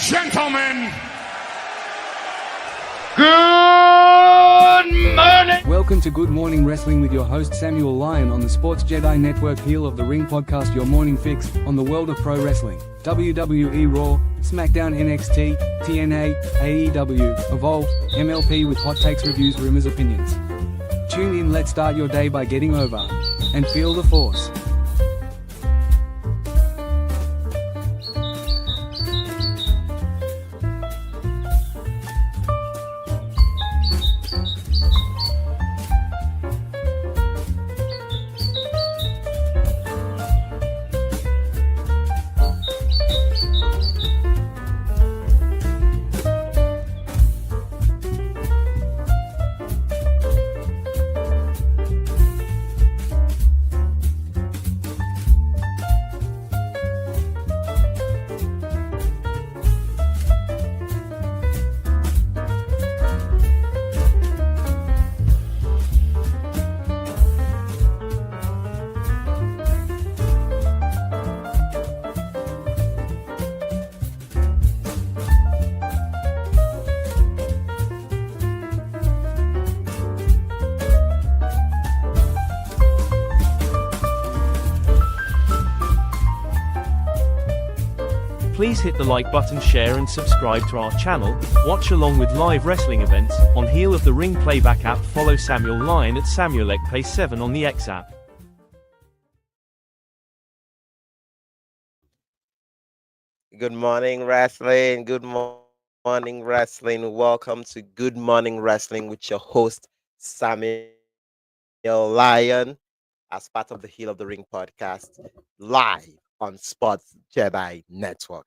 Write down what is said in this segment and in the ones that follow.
gentlemen, good morning. Welcome to Good Morning Wrestling with your host Samuel Lyon on the Sports Jedi Network Heel of the Ring podcast, your morning fix on the world of pro wrestling. WWE Raw, SmackDown, NXT, TNA, AEW, Evolve, MLP with hot takes, reviews, rumors, opinions. Tune in, let's start your day by getting over and feel the force. Please hit the like button, share and subscribe to our channel. Watch along with live wrestling events on Heel of the Ring playback app. Follow Samuel Lyon at SamuelEkPay7 on the X app. Good morning, wrestling. Good morning, wrestling. Welcome to Good Morning Wrestling with your host, Samuel Lyon, as part of the Heel of the Ring podcast, live on Sports Jedi Network.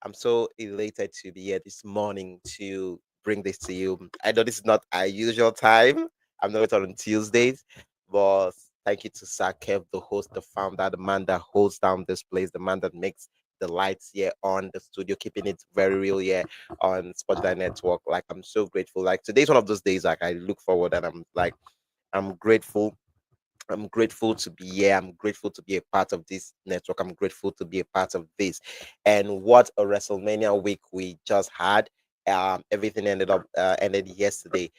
I'm so elated to be here this morning to bring this to you. I know this is not our usual time. I'm not on Tuesdays, but thank you to Sir Kev, the host, the founder, the man that holds down this place, the man that makes the lights here on the studio, keeping it very real here on Sports Jedi Network. Like, I'm so grateful. Like, today's one of those days, like, I look forward and I'm grateful. I'm grateful to be here. I'm grateful to be a part of this network. I'm grateful to be a part of this. And what a WrestleMania week we just had. Everything ended yesterday.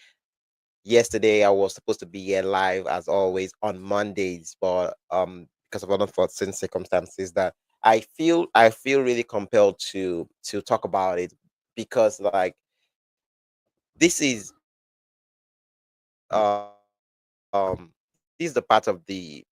Yesterday I was supposed to be here live as always on Mondays, but because of unforeseen circumstances, that I feel really compelled to talk about it, because like this is uh, um this is the part of the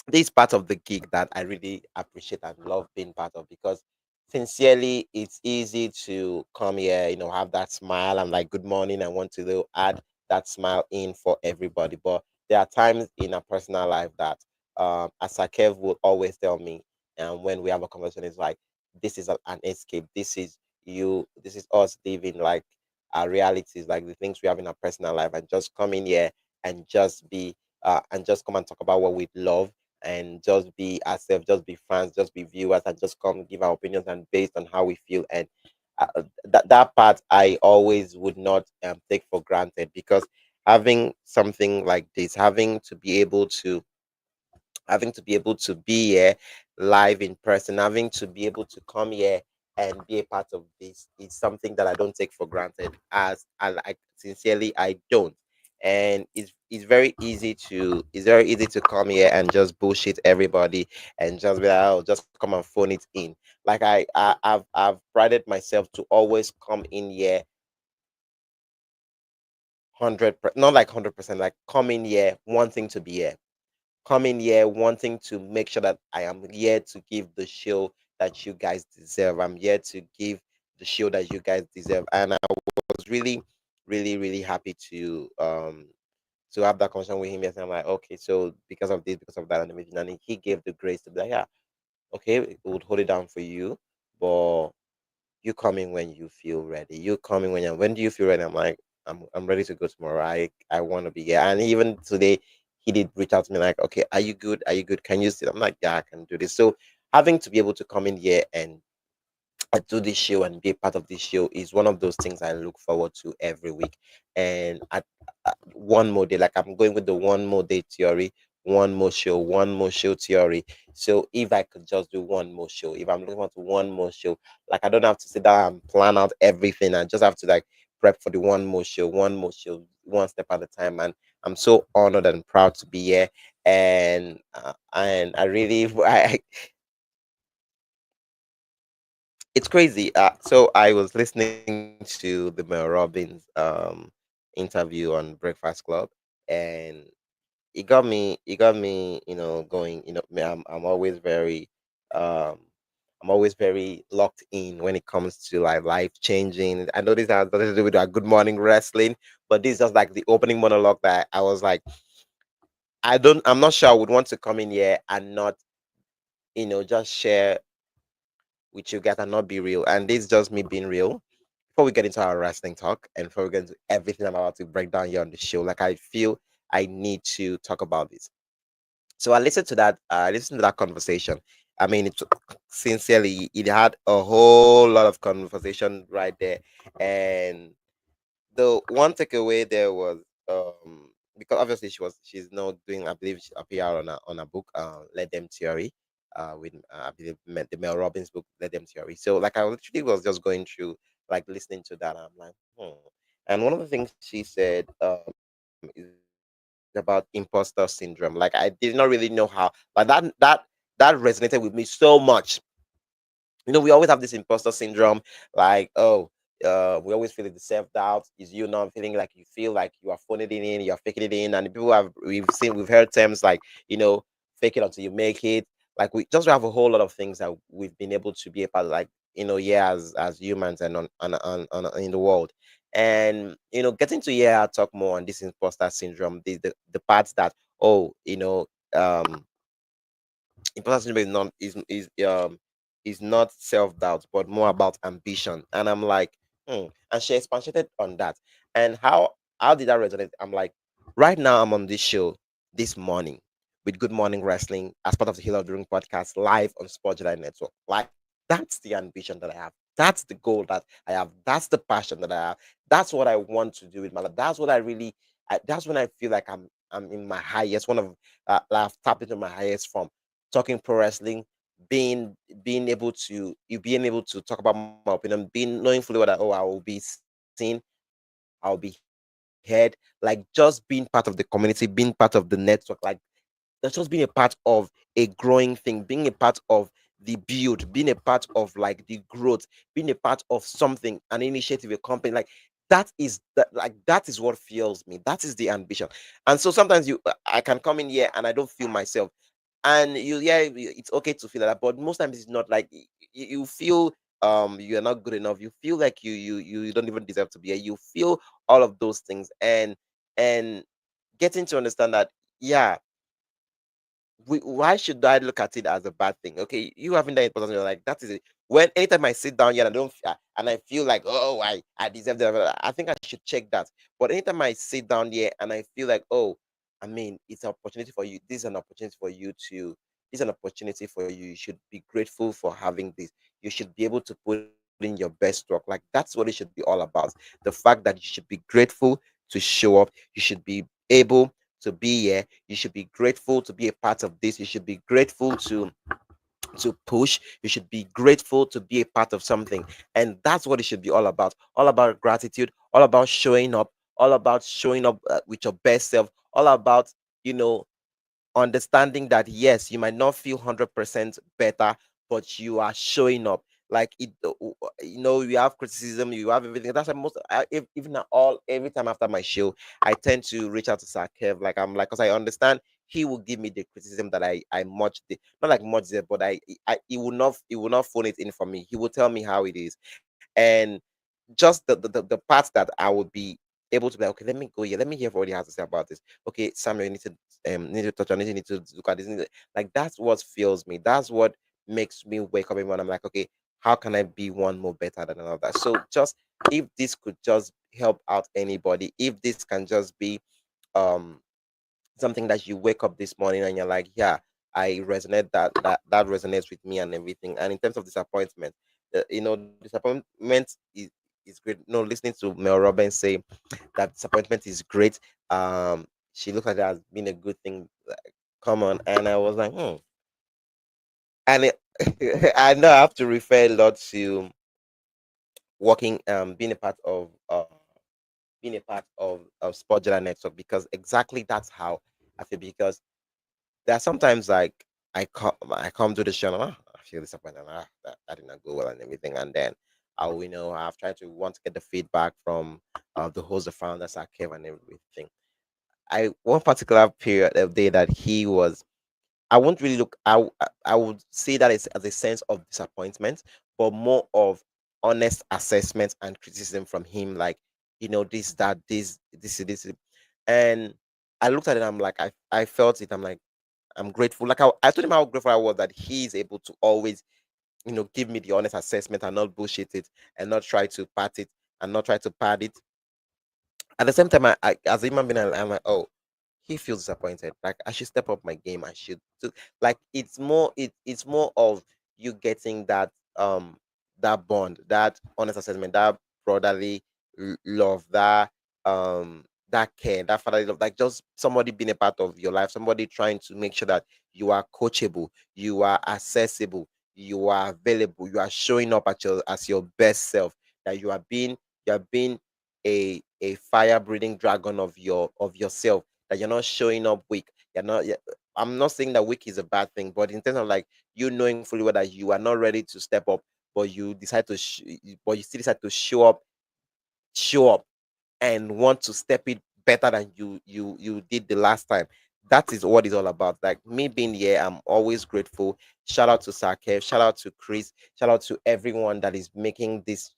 this part of the gig that I really appreciate and love being part of, because sincerely it's easy to come here, have that smile and like good morning. I want to add that smile in for everybody. But there are times in a personal life that as Kev will always tell me, and when we have a conversation, it's like this is an escape. This is us living like our realities, like the things we have in our personal life, and just come in here and just be and just come and talk about what we love, and just be ourselves, just be fans, just be viewers, and just come give our opinions and based on how we feel. And that part I always would not take for granted, because having something like this, having to be able to be here live in person, having to be able to come here and be a part of this is something that I don't take for granted. As I sincerely I don't. And it's very easy to come here and just bullshit everybody and just be like, oh, just come and phone it in. Like I've prided myself to always come in here 100%, not like 100%, like come in here wanting to be here, come in here wanting to make sure that I am here to give the show that you guys deserve. I'm here to give the show that you guys deserve. And I was really, really, really happy to have that conversation with him. Yes, I'm like, okay, so because of this, because of that, and everything, and he gave the grace to be like, yeah, okay, we would hold it down for you, but you coming when you feel ready. You coming when do you feel ready? I'm like, I'm ready to go tomorrow. I want to be here. And even today, he did reach out to me like, okay, are you good? Are you good? Can you sit? I'm like, yeah, I can do this. So having to be able to come in here and do this show and be a part of this show is one of those things I look forward to every week. And at one more day, like I'm going with the one more day theory. one more show theory. So if I could just do one more show, if I'm looking forward to one more show, like I don't have to sit down and plan out everything. I just have to like prep for the one more show, one step at a time. And I'm so honored and proud to be here. And I really, it's crazy. So I was listening to the Mel Robbins interview on Breakfast Club, and it got me, going. I'm always very um I'm always very locked in when it comes to like life changing. I know this has nothing to do with our Good Morning Wrestling, but this is just like the opening monologue that I was like, I'm not sure I would want to come in here and not, just share with you guys and not be real. And this is just me being real. Before we get into our wrestling talk and before we get into everything I'm about to break down here on the show, like I feel I need to talk about this. So I listened to that. I listened to that conversation. I mean, sincerely, it had a whole lot of conversation right there, and the one takeaway there was because obviously she's now doing, I believe, a PR on a book, Let Them Theory, with I believe the Mel Robbins book, Let Them Theory. So like I literally was just going through, like listening to that. I'm like, and one of the things she said is about imposter syndrome. Like I did not really know how, but that resonated with me so much. We always have this imposter syndrome, like, oh, we always feel the self-doubt is you not feeling like you feel like you are phoning it in, you're faking it in. And people we've heard terms like, fake it until you make it. Like we just have a whole lot of things that we've been able to be a part of, like, yeah, as humans and in the world. And getting to hear talk more on this imposter syndrome, the parts that, oh, imposter syndrome is not self-doubt but more about ambition. And I'm like, and she expanded on that. And how did that resonate? I'm like, right now I'm on this show this morning with Good Morning Wrestling as part of the Hill of the Ring podcast, live on Sports Jedi Network. Like, that's the ambition that I have, that's the goal that I have, that's the passion that I have, that's what I want to do with my life. That's what I really that's when I feel like I'm in my highest, one of I've tapped into my highest form, talking pro wrestling, being being able to talk about my opinion, being knowing fully what I will be seen, I'll be heard, like just being part of the community, being part of the network, like that's just being a part of a growing thing, being a part of the build, being a part of like the growth, being a part of something, an initiative, a company. Like that is what fuels me. That is the ambition. And so sometimes I can come in here and I don't feel myself. And yeah, it's okay to feel like that, but most times it's not. Like you feel you're not good enough. You feel like you don't even deserve to be here. You feel all of those things. And getting to understand that, yeah, why should I look at it as a bad thing? Okay, you having that importance, you're like, that is it. When anytime I sit down here and I don't and I feel like, oh, I deserve that, I think I should check that. But anytime I sit down here and I feel like, oh, I mean, it's an opportunity for you. This is an opportunity for you to. This is an opportunity for you. You should be grateful for having this. You should be able to put in your best work. Like that's what it should be all about. The fact that you should be grateful to show up. You should be able to be here. You should be grateful to be a part of this. You should be grateful to push. You should be grateful to be a part of something. And that's what it should be all about gratitude, all about showing up with your best self, all about, you know understanding that yes, you might not feel 100% better, but you are showing up. Like you have criticism, you have everything. That's why even at all every time after my show, I tend to reach out to Sir Kev. Like I'm like, because I understand he will give me the criticism that I much not like much there, but he will not phone it in for me. He will tell me how it is. And just the parts that I would be able to be like, okay, let me go here, let me hear what he has to say about this. Okay, Samuel, you need to touch on it, you need to look at this. Like that's what fuels me. That's what makes me wake up every morning. I'm like, okay, how can I be one more better than another? So just if this could just help out anybody, if this can just be um something that you wake up this morning and you're like, yeah, I resonate, that resonates with me and everything. And in terms of disappointment, disappointment is great. Listening to Mel Robbins say that disappointment is great. She looks at it as being a good thing, come on, and I was like, and I know I have to refer a lot to working, being a part of Sport Journal Network, because exactly that's how I feel. Because there are sometimes like I come to the show and I feel disappointed. That did not go well and everything, and then I've tried to want to get the feedback from the host, the founders, our Kev, and everything. I one particular period of day that he was, I won't really look. I would say that it's as a sense of disappointment, but more of honest assessment and criticism from him. Like, this, that, this, and I looked at it. I'm like, I felt it. I'm like, I'm grateful. Like, I told him how grateful I was that he's able to always, give me the honest assessment and not bullshit it, and not try to pat it, and not try to pad it. At the same time, as a human being, I'm like, oh, he feels disappointed. Like, I should step up my game. I should do, like, it's more of you getting that bond, that honest assessment, that brotherly love, that care, that fatherly love, like just somebody being a part of your life, somebody trying to make sure that you are coachable, you are accessible, you are available, you are showing up at your as your best self, that you are being a fire breathing dragon of yourself, that you're not showing up weak. I'm not saying that weak is a bad thing, but in terms of like you knowing fully well that you are not ready to step up, but you still decide to show up and want to step it better than you did the last time. That is what it's all about. Like me being here, I'm always grateful. Shout out to Sake, shout out to Chris, shout out to everyone that is making this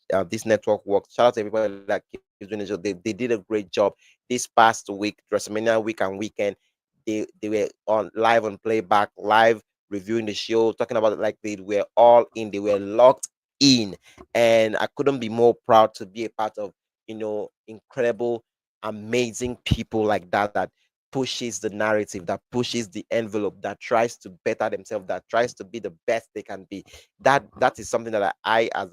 network work. Shout out to everybody that keeps doing the job. They did a great job this past week, WrestleMania week and weekend. They were on live on playback, live reviewing the show, talking about it like they were all in, they were locked in. And I couldn't be more proud to be a part of incredible, amazing people like that pushes the narrative, that pushes the envelope, that tries to better themselves, that tries to be the best they can be. That is something that I as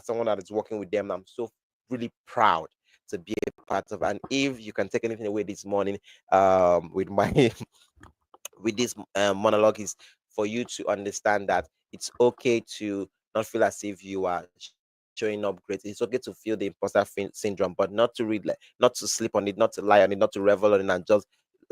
someone that is working with them, I'm so really proud to be a part of. And if you can take anything away this morning, with my with this monologue, is for you to understand that it's okay to not feel as if you are showing up great. It's okay to feel the imposter syndrome, but not to sleep on it, not to lie on it, not to revel on it, and just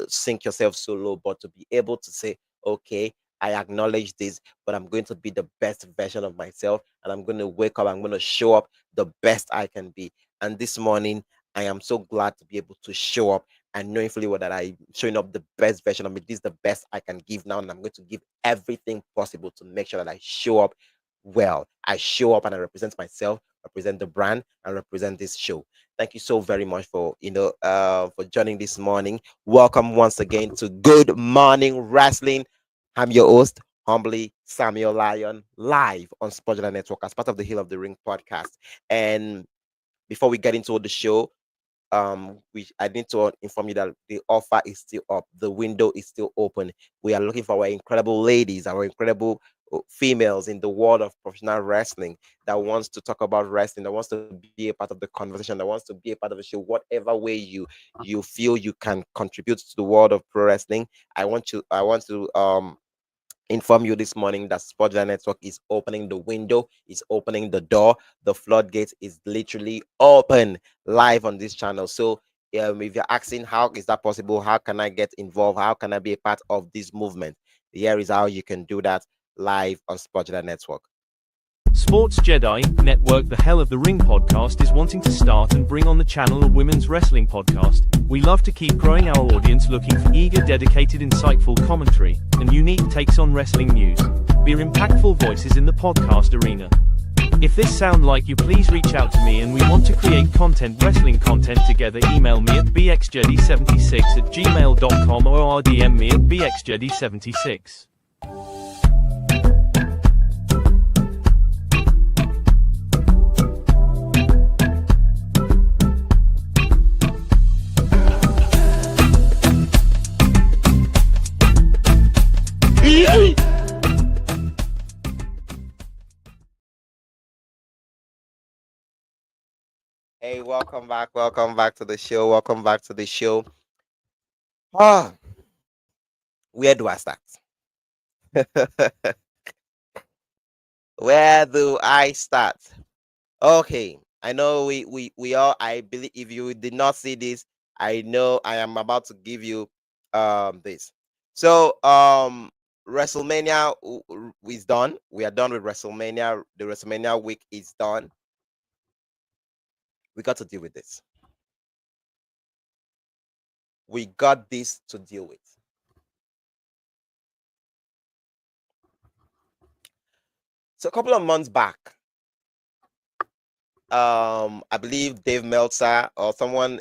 sink yourself so low, but to be able to say, okay, I acknowledge this, but I'm going to be the best version of myself, and I'm going to wake up, I'm going to show up the best I can be. And this morning, I am so glad to be able to show up and knowing fully well that I'm showing up the best version of me. This is the best I can give now, and I'm going to give everything possible to make sure that I show up well. I show up and I represent myself, represent the brand, and represent this show. Thank you so very much for for joining this morning. Welcome once again to Good Morning Wrestling. I'm your host, humbly Samuel Lyon, live on Spudula Network as part of the Hill of the Ring podcast. And before we get into the show, we I need to inform you that the offer is still up, the window is still open. We are looking for our incredible ladies, our incredible females in the world of professional wrestling that wants to talk about wrestling, that wants to be a part of the conversation, that wants to be a part of the show, whatever way you feel you can contribute to the world of pro wrestling. I want to inform you this morning that Spotlight Network is opening the window, is opening the door. The floodgate is literally open live on this channel. So, if you're asking how is that possible, how can I get involved, how can I be a part of this movement, here is how you can do that live on Spotlight Network. Sports Jedi Network, the Hell of the Ring podcast, is wanting to start and bring on the channel a women's wrestling podcast. We love to keep growing our audience, looking for eager, dedicated, insightful commentary and unique takes on wrestling news. We're impactful voices in the podcast arena. If this sound like you, please reach out to me and we want to create wrestling content together. Email me at bxjedi76@gmail.com or RDM me at bxjedi76. Hey, welcome back to the show. Welcome back to the show. Ah, Where do I start? Where do I start? Okay, I know we all. I believe if you did not see this, I know I am about to give you this. So WrestleMania is done. We are done with WrestleMania. The WrestleMania week is done. We got to deal with this. We got this to deal with. So a couple of months back, I believe Dave Meltzer or someone,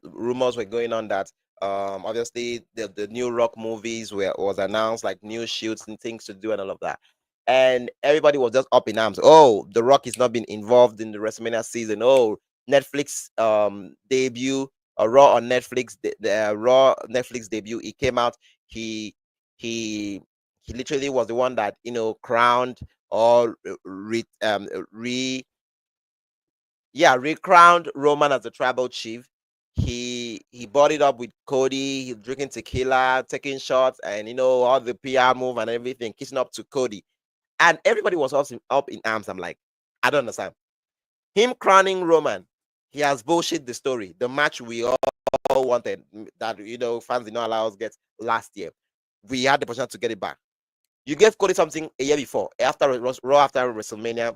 rumors were going on that obviously the new Rock movies was announced, like new shoots and things to do and all of that. And everybody was just up in arms. Oh, The Rock is not been involved in the WrestleMania season. Oh, Netflix debut, Raw on Netflix, the Raw Netflix debut. He came out. He he he literally was the one that crowned or recrowned Roman as the tribal chief. He bought it up with Cody. He's drinking tequila, taking shots, and all the PR move and everything, kissing up to Cody, and everybody was up in arms. I'm like, I don't understand. Him crowning Roman, he has bullshit the story. The match we all wanted, that fans did not allow us get last year. We had the opportunity to get it back. You gave Cody something a year before, after Raw, after WrestleMania.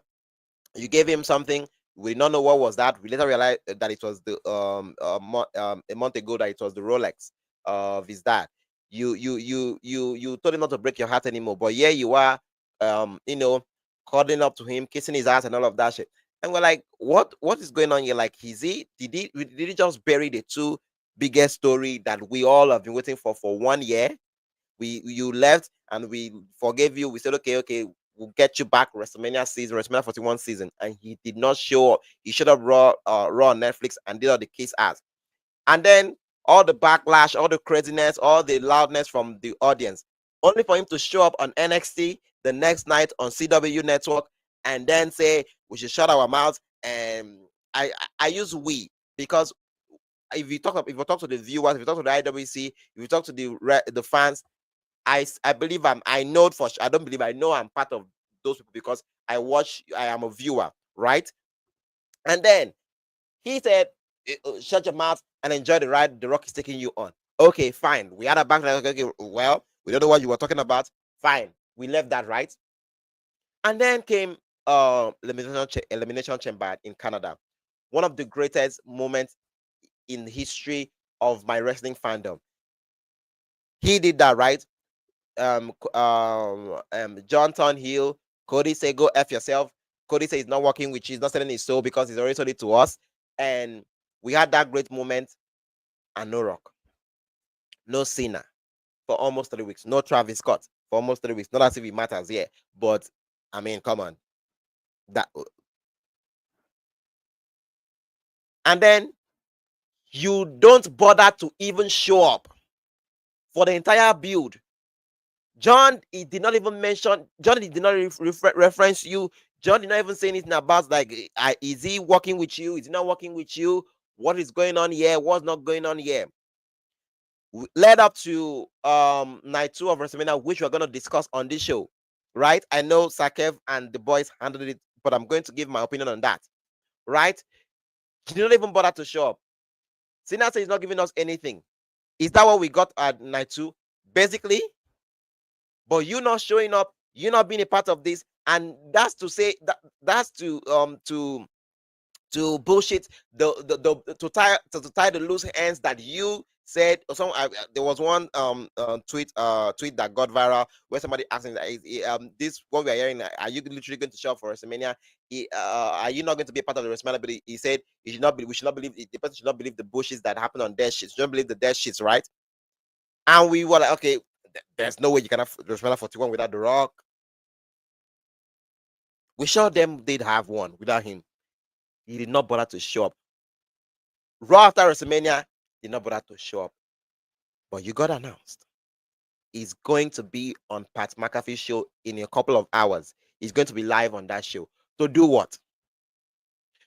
You gave him something. We did not know what was that. We later realized that it was the a month ago that it was the Rolex of his dad. You told him not to break your heart anymore. But here you are, cuddling up to him, kissing his ass and all of that shit. And we're like, what is going on here? Like, did he just bury the two biggest story that we all have been waiting for 1 year? You left and we forgave you. We said, okay, we'll get you back WrestleMania season, WrestleMania 41 season, and he did not show up. He showed up Raw on Netflix and did all the kiss ass. And then all the backlash, all the craziness, all the loudness from the audience, only for him to show up on NXT the next night on CW Network and then say we should shut our mouths. And I use we because if you talk to the viewers, if you talk to the IWC, if you talk to the fans, I believe I know for sure. I don't believe, I know I'm part of those people because I am a viewer, right? And then he said, shut your mouth and enjoy the ride The Rock is taking you on. Okay, fine. We had a back. Okay, well, we don't know what you were talking about. Fine. We left that, right? And then came Elimination Chamber in Canada. One of the greatest moments in the history of my wrestling fandom. He did that, right? John Thornhill, Cody say go F yourself. Cody say he's not working with you, he's not selling his soul because he's already sold it to us. And we had that great moment, and no Rock, no Cena for almost 3 weeks, no Travis Scott for almost 3 weeks. Not as if it matters, yeah, but I mean, come on. That and then you don't bother to even show up for the entire build. John, he did not even mention. John, he did not reference you. John did not even say anything about, like, is he working with you? Is he not working with you? What is going on here? What's not going on here? Led up to night 2 of WrestleMania, which we're going to discuss on this show, right? I know Sakev and the boys handled it, but I'm going to give my opinion on that, right? He did not even bother to show up. Cena says he's not giving us anything. Is that what we got at night 2? Basically. But you not showing up, you not being a part of this, and that's to say that's to bullshit to tie the loose ends that you said. Or some there was one tweet that got viral where somebody asking this what we are hearing, are you literally going to show up for WrestleMania? Are you not going to be a part of the WrestleMania? But he said we should not believe the person should not believe the bullshits that happen on their shits. You don't believe the dead shits, right? And we were like, okay, there's no way you can have WrestleMania 41 without The Rock. We sure them did have one without him. He did not bother to show up. Raw after WrestleMania did not bother to show up. But you got announced. He's going to be on Pat McAfee's show in a couple of hours. He's going to be live on that show. To do what?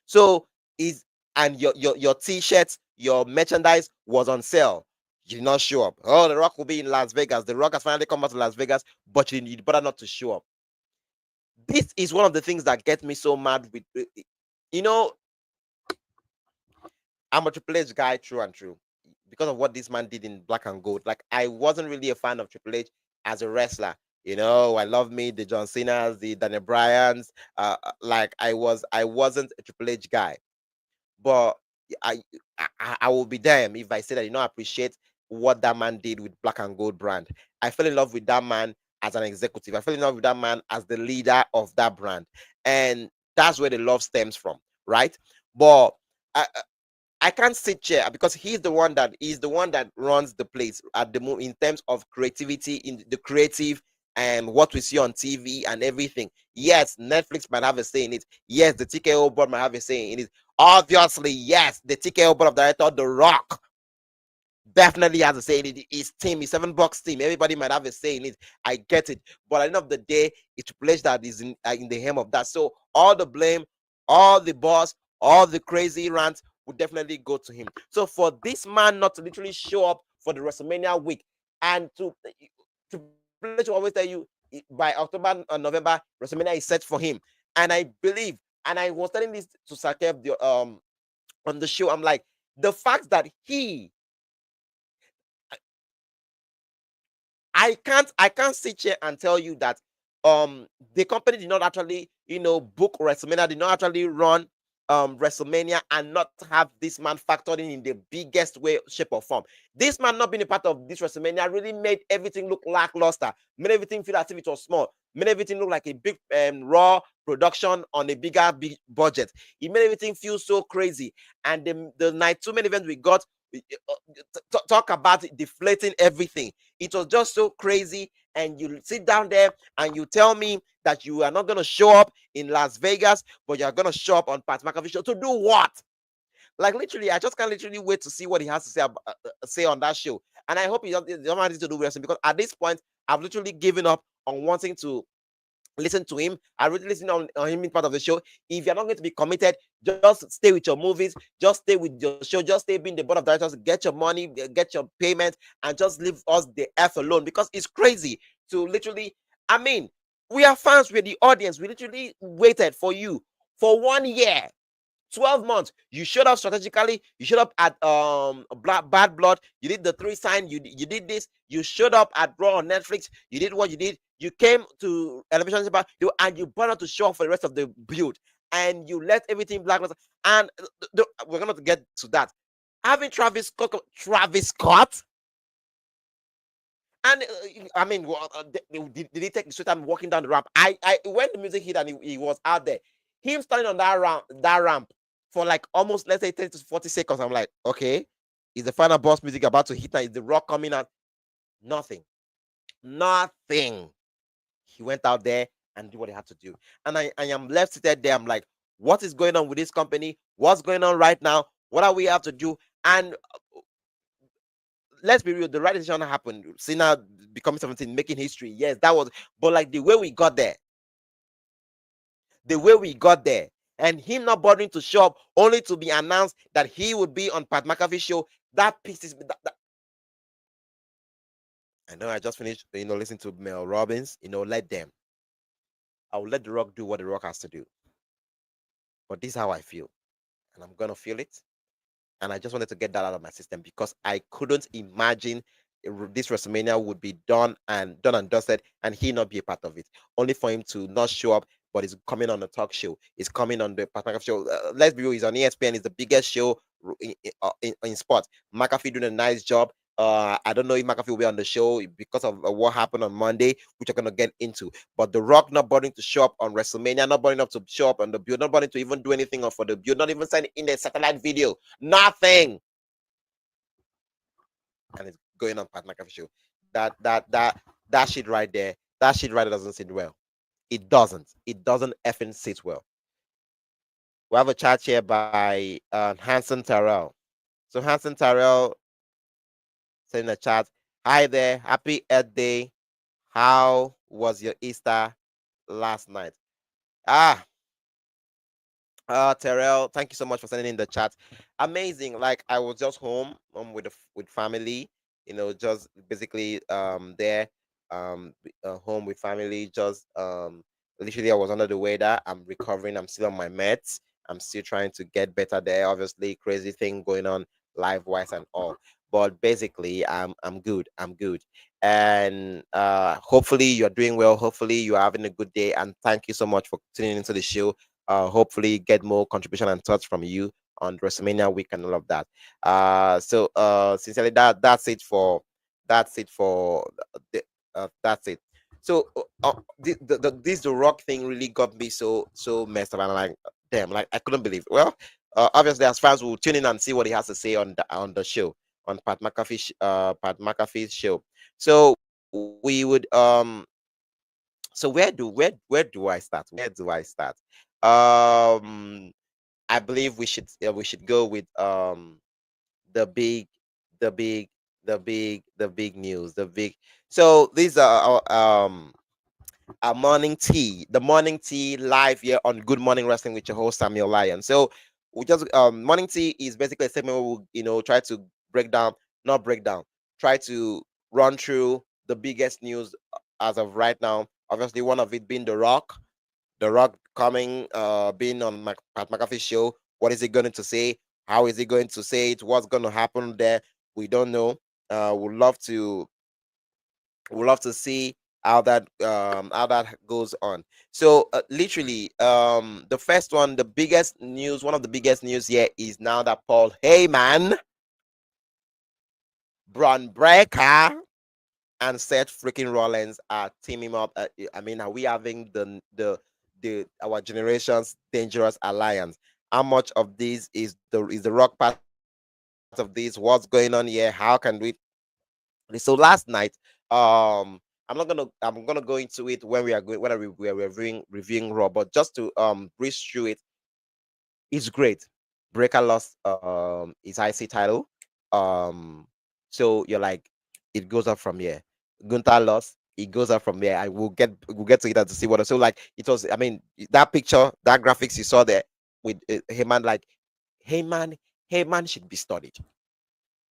So your t-shirts, your merchandise was on sale. You did not show up. Oh, The Rock will be in Las Vegas. The Rock has finally come back to Las Vegas, but you better not to show up. This is one of the things that gets me so mad with, you know, I'm a Triple H guy, true and true, because of what this man did in Black and Gold. Like, I wasn't really a fan of Triple H as a wrestler. I love me the John Cena's, the Daniel Bryans. Like, I wasn't a Triple H guy, but I, I will be damned if I say that appreciate what that man did with Black and Gold brand. I fell in love with that man as an executive. I fell in love with that man as the leader of that brand, and that's where the love stems from, right? But I can't sit here because he's the one that runs the place at the moment in terms of creativity, in the creative and what we see on TV and everything. Yes, Netflix might have a say in it. Yes, the TKO board might have a say in it. Obviously, yes, the TKO board of director, The Rock, definitely has a say in it. His team, his $7 team, everybody might have a say in it. I get it, but at the end of the day, it's Triple H that is in the helm of that. So all the blame, all the boss, all the crazy rants would definitely go to him. So for this man not to literally show up for the WrestleMania week, and Triple H will always tell you by October and November, WrestleMania is set for him. And I believe, and I was telling this to Sakev on the show, I'm like, the fact that I can't sit here and tell you that the company did not actually book WrestleMania, did not actually run WrestleMania and not have this man factored in the biggest way, shape, or form. This man not being a part of this WrestleMania really made everything look lackluster, made everything feel as if it was small, made everything look like a big raw production on a big budget. It made everything feel so crazy. And the night two main events we got, talk about it deflating everything. It was just so crazy. And you sit down there and you tell me that you are not going to show up in Las Vegas, but you're going to show up on Pat McAfee show to do what? Like, literally, I just can't literally wait to see what he has to say on that show. And I hope he doesn't have anything to do with wrestling, because at this point, I've literally given up on wanting to listen to him. I really listen on him in part of the show. If you're not going to be committed, just stay with your movies, just stay with your show, just stay being the board of directors, get your money, get your payment, and just leave us the F alone. Because it's crazy to literally, I mean, we are fans, we're the audience. We literally waited for you for 1 year. 12 months. You showed up strategically. You showed up at Bad Blood. You did the 3 sign. You did this. You showed up at Raw on Netflix. You did what you did. You came to Elevation and you burned out to show up for the rest of the build. And you let everything black. And we're going to get to that. Having Travis Scott. And I mean, did he take the sweat time walking down the ramp? I when the music hit and he was out there, him standing on that ramp for like almost, let's say, 30 to 40 seconds. I'm like, okay, is the final boss music about to hit? Now is the Rock coming out? Nothing. He went out there and did what he had to do. And I am left seated there. I'm like, what is going on with this company? What's going on right now? What are we have to do? And let's be real, the right decision happened. Cena becoming 17, making history. Yes, that was, but like the way we got there, and him not bothering to show up only to be announced that he would be on Pat McAfee show, that pisses me. I know I just finished, listening to Mel Robbins. Let them. I will let The Rock do what The Rock has to do. But this is how I feel, and I'm gonna feel it. And I just wanted to get that out of my system because I couldn't imagine this WrestleMania would be done and dusted, and he not be a part of it. Only for him to not show up, but he's coming on the talk show. He's coming on the Pat McAfee show. Let's be real, he's on ESPN. It's the biggest show in sports. McAfee doing a nice job. I don't know if McAfee will be on the show because of what happened on Monday, which I'm gonna get into. But The Rock not bothering to show up on WrestleMania, not bothering up to show up on the build, not bothering to even do anything for the build, not even sending in a satellite video, nothing. And it's going on Pat McAfee show. That shit right there, doesn't sit well. It doesn't effing sit well. We have a chat here by Hanson Terrell. So Hanson Terrell said in the chat, hi there, happy Earth Day. How was your Easter last night? Terrell, thank you so much for sending in the chat. Amazing. Like, I was just home with family, just basically there, home with family. Just literally, I was under the weather. I'm recovering. I'm still on my meds. I'm still trying to get better there. Obviously, crazy thing going on life wise and all. But basically, I'm good. I'm good. And hopefully you're doing well. Hopefully you're having a good day. And thank you so much for tuning into the show. Hopefully get more contribution and thoughts from you on WrestleMania week and all of that. So sincerely, that's it for that's it. So this the rock thing really got me so messed up, and I'm like, damn, like I couldn't believe. Well, obviously, as fans will tune in and see what he has to say on the show, on Pat McAfee's show. So we would so where do I start? Where do I start? Um, I believe we should go with the big the big the big news, the big. So these are our morning tea, the morning tea live here on Good Morning Wrestling with your host Samuel Lyon. So we just morning tea is basically a segment where we try to break down, not break down, try to run through the biggest news as of right now. Obviously, one of it being The Rock coming, being on Pat McAfee's show. What is he going to say? How is he going to say it? What's going to happen there? We don't know. We'd love to see how that goes on. So literally, the first one, the biggest news, one of the biggest news here is now that Paul Heyman, Braun Breaker, and Seth freaking Rollins are teaming up. I mean, are we having the our generation's dangerous alliance? How much of this is the Rock part of this? What's going on here? How can we? So last night, I'm gonna go into it when we are reviewing Raw, but just to breeze through it, it's great. Breaker lost his IC title. Um so you're like, it goes up from here. Gunther lost, it goes up from there. I will get to it and to see what. So like, it was, I mean, that picture, that graphics you saw there with Heyman, like Heyman Heyman should be studied.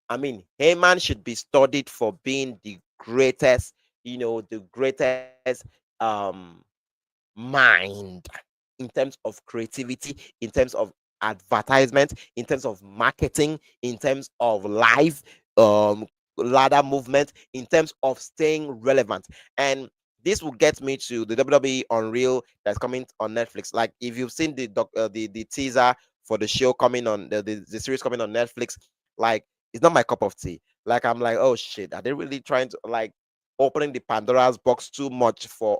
I mean, Heyman should be studied for being the greatest, the greatest um mind in terms of creativity, in terms of advertisement, in terms of marketing, in terms of live um ladder movement, in terms of staying relevant. And this will get me to the WWE Unreal that's coming on Netflix. Like, if you've seen the teaser for the show coming on the series coming on Netflix, like, it's not my cup of tea. Like, I'm like, oh shit, are they really trying to, like, opening the Pandora's box too much for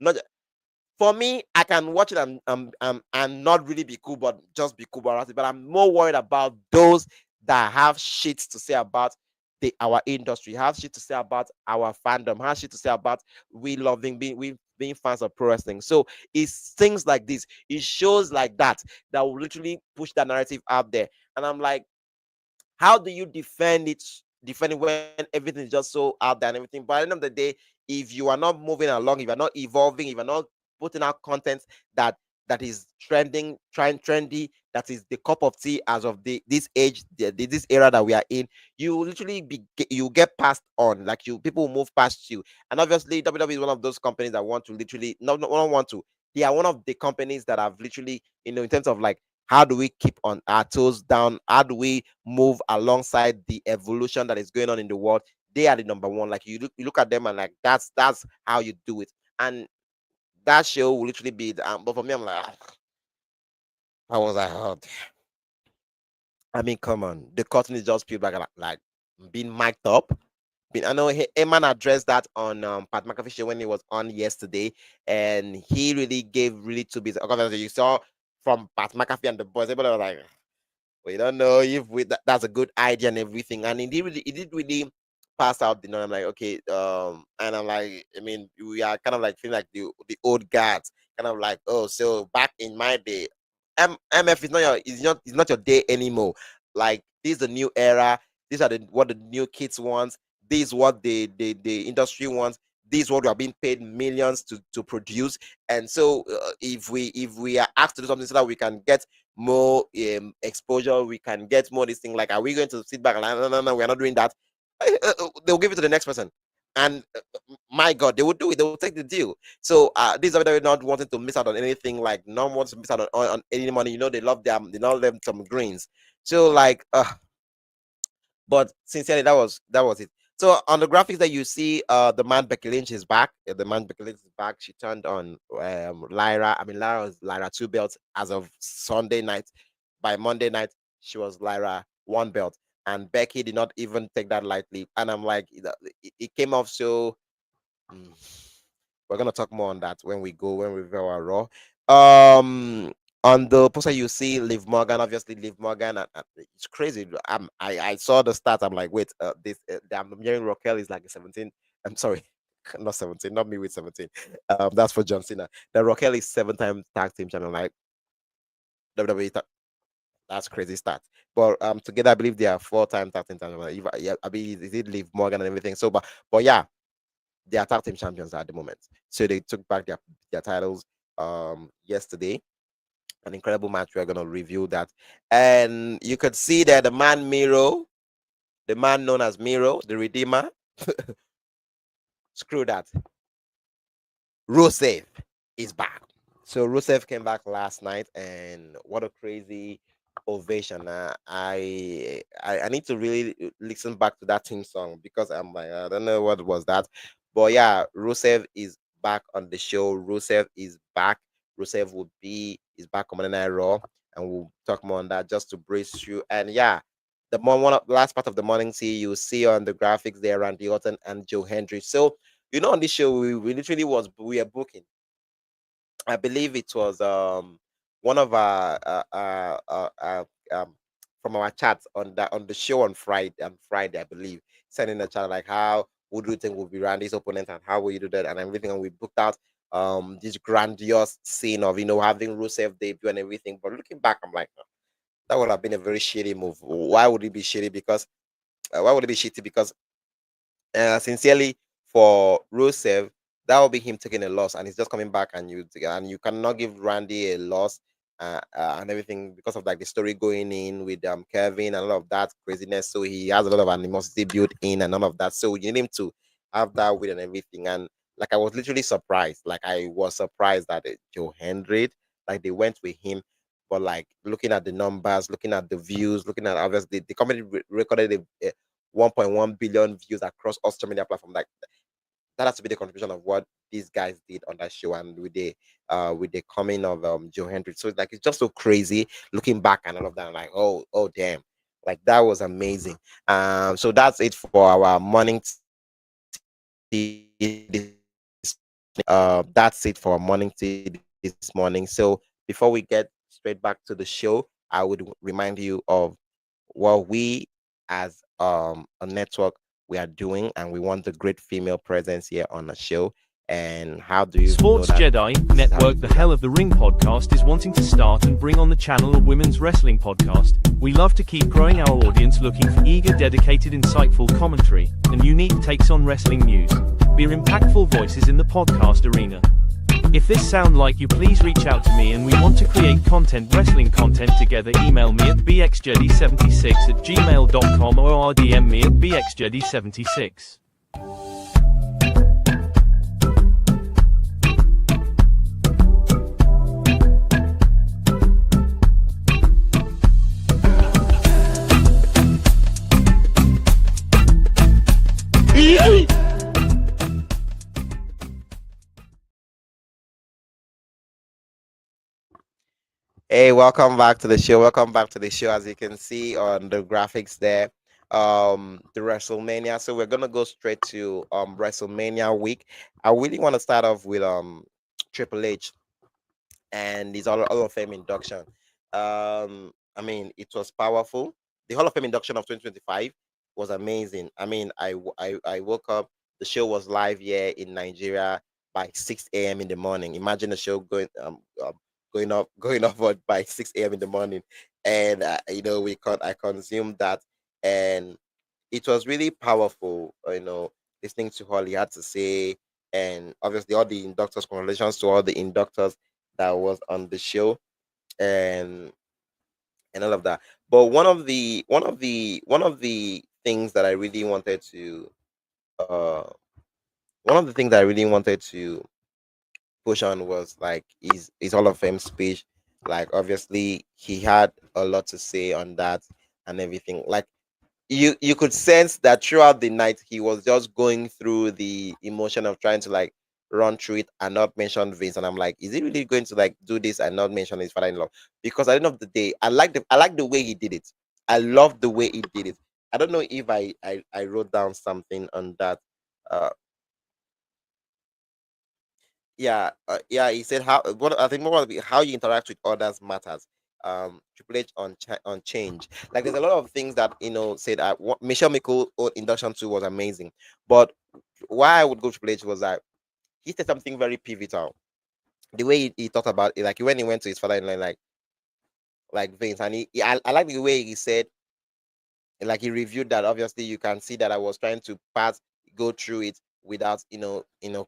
not for me? I can watch it and not really be cool, but just be cool about it. But I'm more worried about those that have shit to say about our industry, have shit to say about our fandom, have shit to say about we being fans of pro wrestling. So it's things like this, it shows like that will literally push that narrative out there. And I'm like, how do you defend it when everything is just so out there and everything? But at the end of the day, if you are not moving along, if you're not evolving, if you're not putting out content that is trendy, that is the cup of tea as of this age, this era that we are in, you will literally you get passed on. Like, people will move past you. And obviously WWE is one of those companies that want to literally not want to, they are one of the companies that have literally, in terms of like, how do we keep on our toes down? How do we move alongside the evolution that is going on in the world? They are the number one. Like, you look at them and like, that's how you do it. And that show will literally be but for me, I'm like, I was like, oh, I mean, come on, the curtain is just peeled back, like being mic'd up. I know Eman addressed that on Pat McAfee show when he was on yesterday, and he really gave really two bits. Obviously, you saw from Pat McAfee and the boys, everybody was like, we don't know if that's a good idea and everything. And it did really pass out the note. I'm like, okay, and I'm like, I mean, we are kind of like feeling like the old guys, kind of like, oh, so back in my day, MF is not your day anymore. Like, this is the new era. These are what the new kids want. This is what the industry wants. This is what we are being paid millions to produce. And so if we are asked to do something so that we can get more exposure, we can get more this thing. Like, are we going to sit back and like, no, we're not doing that? they'll give it to the next person. And my God, they would do it. They will take the deal. So these are not wanting to miss out on anything. Like no one wants to miss out on any money. You know, they love them. They love them some greens. So like, but sincerely, that was it. So on the graphics that you see, the man Becky Lynch is back. The man Becky Lynch is back. She turned on Lyra. I mean, Lyra was Lyra 2 belts as of Sunday night. By Monday night, she was Lyra 1 belt, and Becky did not even take that lightly. And I'm like, it came off so. mm, we're gonna talk more on that when we review our Raw. Um, on the poster you see Liv Morgan, obviously Liv Morgan, and it's crazy. I saw the stats. I'm like, wait, I'm hearing Raquel is like a 17. I'm sorry, not 17, not me with 17. That's for John Cena. The Raquel is 7-time tag team champion. Like WWE, that's crazy stats. But together I believe they are 4-time tag team champion. Yeah, I mean, is it Liv Morgan and everything? So, but yeah, they are tag team champions at the moment. So they took back their titles yesterday. An incredible match. We're gonna review that. And you could see that the man Miro, the man known as Miro, the Redeemer. Screw that. Rusev is back. So Rusev came back last night, and what a crazy ovation! I need to really listen back to that team song because I'm like, I don't know what was that, but yeah, Rusev is back on the show. Rusev is back. Rusev will be is back on Monday Night Raw, and we'll talk more on that just to brace through. And yeah, the last part of the morning tea you see on the graphics there, Randy Orton and Joe Hendry. So on this show we literally we are booking. I believe it was one of our from our chats on the show on Friday, I believe, sending a chat like how would you think will be Randy's opponent and how will you do that and everything, and we booked out this grandiose scene of having Rusev debut and everything. But looking back, I'm like, that would have been a very shitty move. Why would it be shitty? Because why would it be shitty? Because sincerely, for Rusev, that will be him taking a loss, and he's just coming back, and you cannot give Randy a loss and everything because of like the story going in with Kevin and all of that craziness. So he has a lot of animosity built in and all of that. So you need him to have that with and everything. And like I was literally surprised. Like I was surprised that Joe Hendry, like they went with him. But like looking at the numbers, looking at the views, looking at obviously the company recorded a 1.1 billion views across all social media platforms. Like that has to be the contribution of what these guys did on that show, and with the coming of Joe Hendry. So it's like it's just so crazy looking back and all of that. I'm like, oh damn, like that was amazing. So that's it for our morning tea. That's it for our morning tea this morning. So before we get straight back to the show, I would remind you of what we as a network we are doing, and we want a great female presence here on the show. And how do you know Sports that? Jedi This is how you Network, the do that. Hell of the Ring podcast, is wanting to start and bring on the channel a women's wrestling podcast. We love to keep growing our audience looking for eager, dedicated, insightful commentary and unique takes on wrestling news. We're impactful voices in the podcast arena. If this sound like you, please reach out to me, and we want to create wrestling content together. Email me at bxjedi76@gmail.com or RDM me at bxjedi76. Hey, welcome back to the show. Welcome back to the show. As you can see on the graphics there, the WrestleMania. So we're gonna go straight to WrestleMania week. I really want to start off with Triple H and his Hall of Fame induction. I mean, it was powerful. The Hall of Fame induction of 2025 was amazing. I mean, I woke up. The show was live here in Nigeria by 6 a.m. in the morning. Imagine the show going up going off by 6 a.m. in the morning, and I consumed that, and it was really powerful. Listening to all he had to say, and obviously all the inductors. Congratulations to all the inductors that was on the show, and all of that. But one of the things that I really wanted to uh one of the things that I really wanted to push on was like his Hall of Fame speech. Like obviously he had a lot to say on that and everything. Like you could sense that throughout the night he was just going through the emotion of trying to like run through it and not mention Vince. And I'm like, is he really going to like do this and not mention his father-in-law? Because at the end of the day, I like the way he did it. I love the way he did it. I don't know if I wrote down something on that. Uh, yeah, he said how what I think more of how you interact with others matters. Triple H on on change. Like there's a lot of things that said. Michelle McCool induction too was amazing, but why I would go Triple H was that he said something very pivotal. The way he talked about it, like when he went to his father-in-law, like Vince, and I like the way he said, like he reviewed that. Obviously you can see that I was trying to go through it without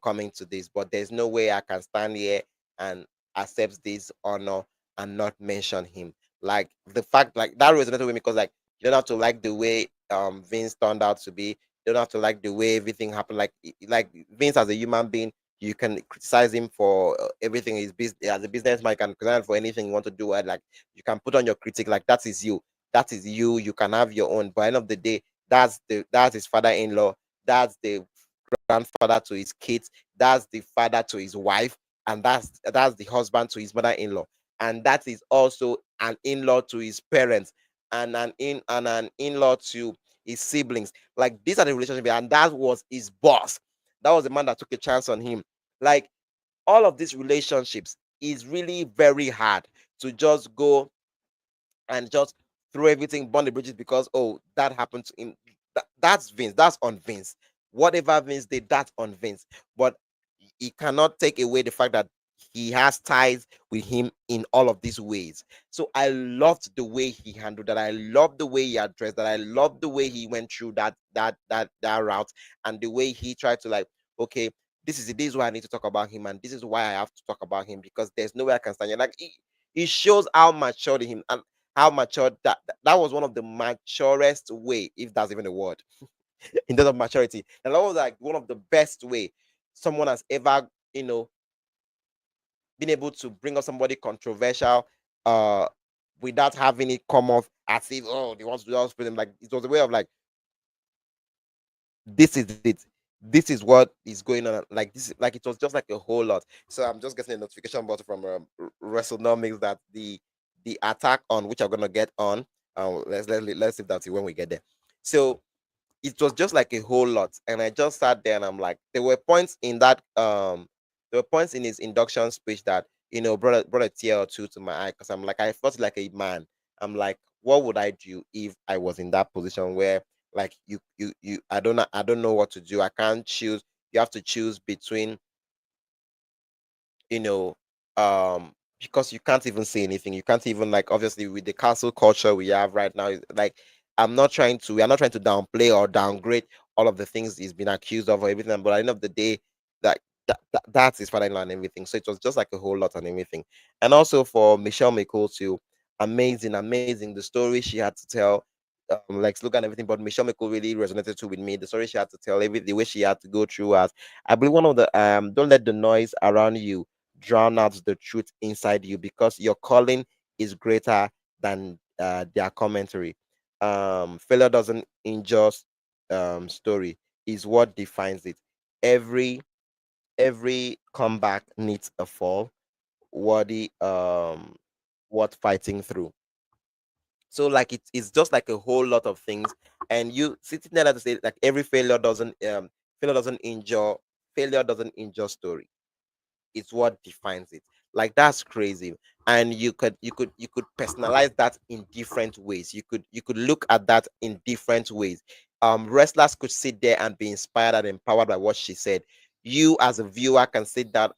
coming to this, but there's no way I can stand here and accept this honor and not mention him. Like the fact, like that resonated with me because like you don't have to like the way Vince turned out to be. You don't have to like the way everything happened. Like Vince as a human being, you can criticize him for everything. His business as a businessman, you can criticize him for anything you want to do, and like you can put on your critic. Like that is you. That is you. You can have your own. But at the end of the day, that's his father-in-law. That's the grandfather to his kids. That's the father to his wife, and that's the husband to his mother-in-law, and that is also an in-law to his parents, and an in-law to his siblings. Like these are the relationships, and that was his boss. That was the man that took a chance on him. Like all of these relationships is really very hard to just go and just throw everything, burn the bridges because oh that happened to him. That's Vince. That's on Vince. Whatever Vince did, that's on Vince. But he cannot take away the fact that he has ties with him in all of these ways. So I loved the way he handled that. I loved the way he addressed that. I loved the way he went through that route and the way he tried to like, okay, this is why I need to talk about him, and this is why I have to talk about him because there's no way I can stand here. Like he shows how mature him and how mature that was one of the maturest way, if that's even a word, in terms of maturity. And that was like one of the best way someone has ever, been able to bring up somebody controversial uh without having it come off as if oh they want to do all them. Like it was a way of like this is it. This is what is going on. Like this, like it was just like a whole lot. So I'm just getting a notification button from WrestleNomics that the attack on which I'm gonna get on. Let's see if that's it when we get there. So it was just like a whole lot, and I just sat there and I'm like, there were points in his induction speech that brought a tear or two to my eye because I'm like I felt like a man. I'm like, what would I do if I was in that position where like you I don't know what to do. I can't choose. You have to choose between you know, because you can't even say anything. You can't even like obviously with the cancel culture we have right now. Like we are not trying to downplay or downgrade all of the things he's been accused of or everything. But at the end of the day, that's his father-in-law and everything. So it was just like a whole lot and everything. And also for Michelle McCool too, amazing, amazing. The story she had to tell. Like slogan and everything, but Michelle McCool really resonated too with me. The story she had to tell, the way she had to go through as I believe one of the don't let the noise around you drown out the truth inside you because your calling is greater than their commentary. Failure doesn't injure story is what defines it. Every every comeback needs a fall, worthy worth fighting through. So like it's just like a whole lot of things, and you sitting there to say like every failure doesn't injure story, it's what defines it. Like that's crazy. And you could personalize that in different ways. You could look at that in different ways. Wrestlers could sit there and be inspired and empowered by what she said. You as a viewer can sit down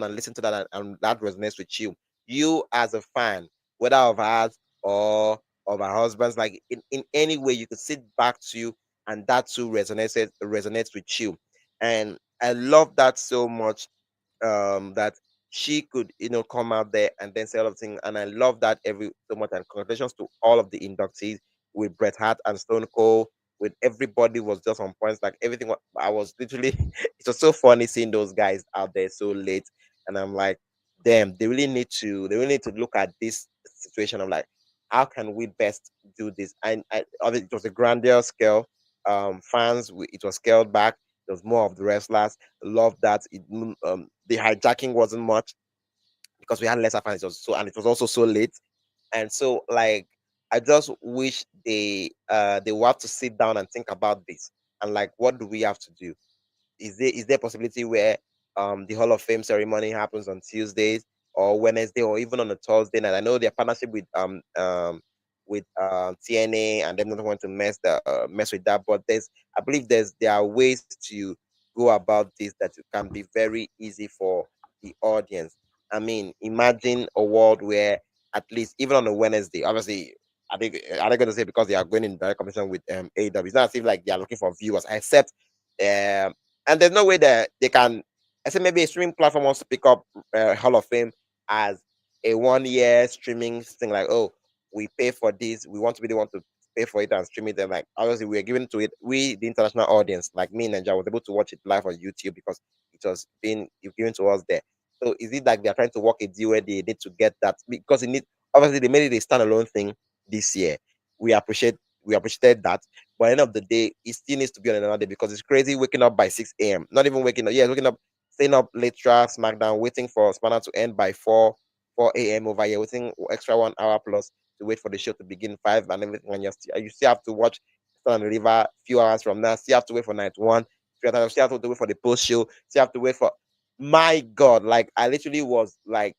and listen to that, and that resonates with you. You as a fan, whether of ours or of our husbands, like in any way, you could sit back to you, and that too resonates with you. And I love that so much, that she could come out there and then say all of things. And I love that every so much. And congratulations to all of the inductees with Bret Hart and Stone Cold, with everybody was just on points. Like everything, I was literally, it was so funny seeing those guys out there so late, and I'm like, damn, they really need to look at this situation of like, how can we best do this? It was a grandeur scale. Fans, it was scaled back. There was more of the wrestlers. Love that. The hijacking wasn't much because we had lesser fans. It was so, and it was also so late. And so, like, I just wish they will have to sit down and think about this. And like, what do we have to do? Is there a possibility where the Hall of Fame ceremony happens on Tuesdays or Wednesday or even on a Thursday night? I know their partnership with TNA, and them not want to mess with that, but I believe there are ways to go about this that it can be very easy for the audience. I mean, imagine a world where at least even on a Wednesday, obviously, I think are they going to say because they are going in direct competition with AEW? It's not as if like they are looking for viewers, except um and there's no way that they can. I say maybe a streaming platform wants to pick up Hall of Fame as a 1 year streaming thing. Like, oh, we pay for this. We want to be the one to pay for it and stream it. And like, obviously, we're giving to it. We, the international audience, like me, Ninja, was able to watch it live on YouTube because it was being given to us there. So is it like they're trying to work a deal where they need to get that because it need obviously they made it a standalone thing this year. We appreciate we appreciated that, but at the end of the day, it still needs to be on another day because it's crazy waking up by 6 a.m. Not even waking up, yeah, waking up, staying up later, SmackDown, waiting for SmackDown to end by 4 a.m. over here, waiting extra 1 hour plus to wait for the show to begin 5 and everything, and you still have to watch Stand and Deliver a few hours from now. Still have to wait for night one. Still have to wait for the post show. Still have to wait for. My God, like I literally was like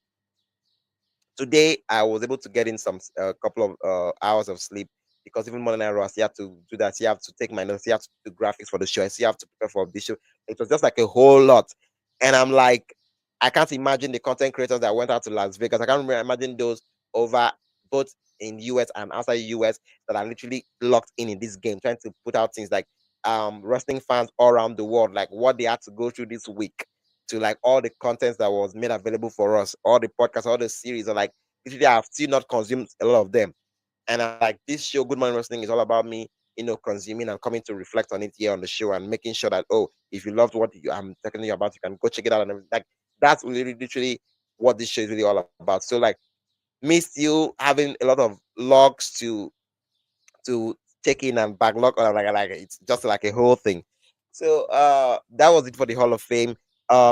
today I was able to get in some a couple of hours of sleep because even more than I was, you have to do that. You have to take my notes. You have to do graphics for the show. You have to prepare for the show. It was just like a whole lot, and I'm like, I can't imagine the content creators that went out to Las Vegas. I can't imagine those over both in US and outside US that are literally locked in this game, trying to put out things like wrestling fans all around the world, like what they had to go through this week to like all the contents that was made available for us, all the podcasts, all the series, are like literally I've still not consumed a lot of them. And I'm like, this show, Good Morning Wrestling, is all about me, consuming and coming to reflect on it here on the show and making sure that, oh, if you loved what I'm talking to you about, you can go check it out. And everything. Like, that's really literally what this show is really all about. So, like, me still having a lot of logs to take in and backlog or like it's just like a whole thing. So that was it for the Hall of Fame.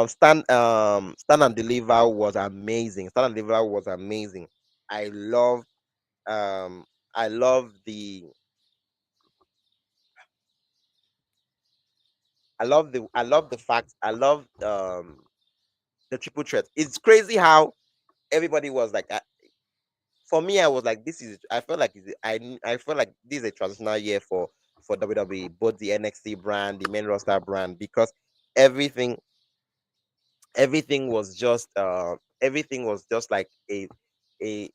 Stand and Deliver was amazing. Stand and Deliver was amazing. I love um I love the I love the fact I love the triple threat. It's crazy how everybody was like for me I was like this is I felt like I felt like this is a transitional year for WWE, both the NXT brand, the main roster brand, because everything everything was just like a a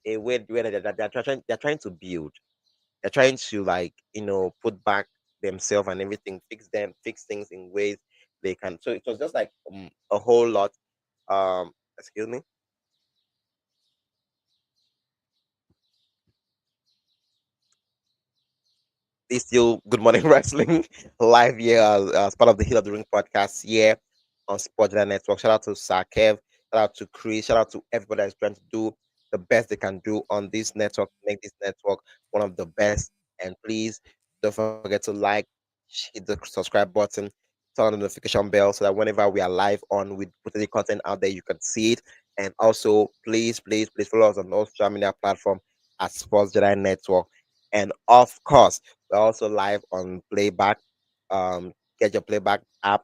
a way where they're trying to build. They're trying to like put back themselves and everything, fix things in ways they can. So it was just like a whole lot. Excuse me. This still Good Morning Wrestling live here as part of the Hill of the Ring podcast here on Sports Network. Shout out to Sakev, shout out to Chris, shout out to everybody that's trying to do the best they can do on this network, make this network one of the best. And please don't forget to like, hit the subscribe button, turn on the notification bell so that whenever we are live on, we put any content out there, you can see it. And also, please follow us on all social media platforms at Sports Jedi Network. And of course, we're also live on Playback. Get your Playback app.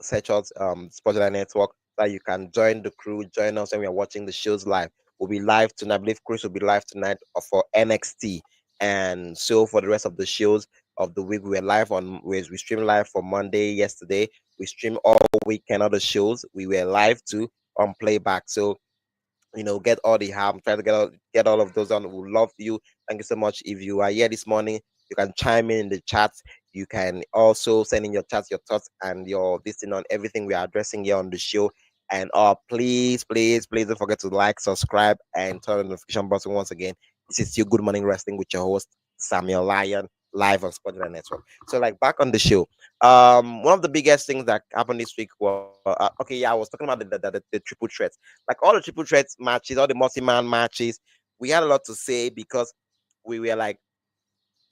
Search out Spotify Network so that you can join the crew, join us when we are watching the shows live. We'll be live tonight. I believe Chris will be live tonight for NXT. And so for the rest of the shows of the week, we were live on we streamed live for Monday yesterday. We streamed all weekend other shows. We were live too on Playback. So get all the help. Try to get all of those on. We love you. Thank you so much. If you are here this morning, you can chime in the chat. You can also send in your chats, your thoughts, and your listening on everything we are addressing here on the show. And please don't forget to like, subscribe, and turn on the notification button once again. This is still Good Morning Wrestling with your host Samuel Lyon. live on Sport Jedi Network. So like back on the show, one of the biggest things that happened this week was okay, yeah, I was talking about the triple threats, like all the triple threats matches, all the multi-man matches. We had a lot to say because we were like,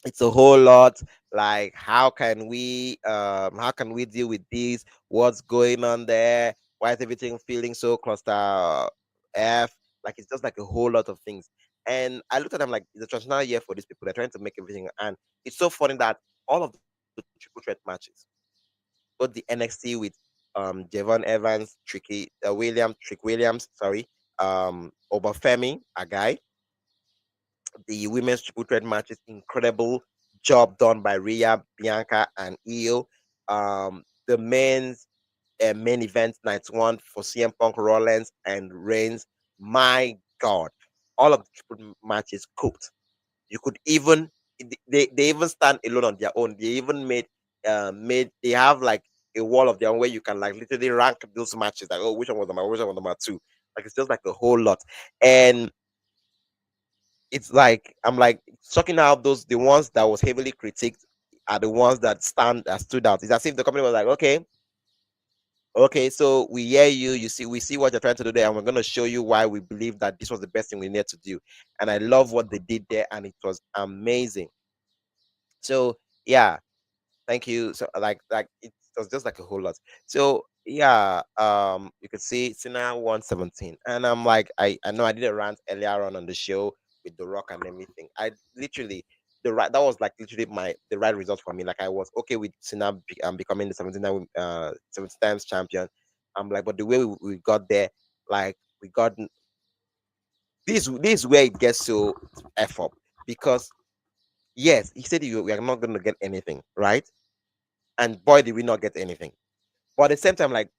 it's a whole lot. Like how can we deal with this, what's going on there, why is everything feeling so cluster f, like it's just like a whole lot of things. And I looked at them like, it's a transitional year for these people, they're trying to make everything. And it's so funny that all of the triple threat matches, both the NXT with Javon Evans, Trick Williams, sorry, Obafemi, a guy, the women's triple threat matches, incredible job done by Rhea, Bianca, and Io. The main event night one for CM Punk, Rollins, and Reigns. My God, all of the triple matches cooked. You could even they even stand alone on their own. They even made they have like a wall of their own where you can like literally rank those matches. Like, oh, which one was number one, which one was number two. Like it's just like a whole lot. And it's like I'm like checking out those the ones that was heavily critiqued are the ones that stood out. It's as if the company was like, okay, so we hear you, we see what you're trying to do there, and we're gonna show you why we believe that this was the best thing we need to do. And I love what they did there, and it was amazing. So yeah, thank you. So like it was just like a whole lot. So yeah, you could see it's now 117. And I'm like, I know I did a rant earlier on the show with the rock and everything. I literally the right that was like literally the right result for me. Like I was okay with Cena becoming the 17 times champion. I'm like, but the way we got there, like we got this is where it gets so f up because yes, he said we are not gonna get anything, right? And boy, did we not get anything. But at the same time, like,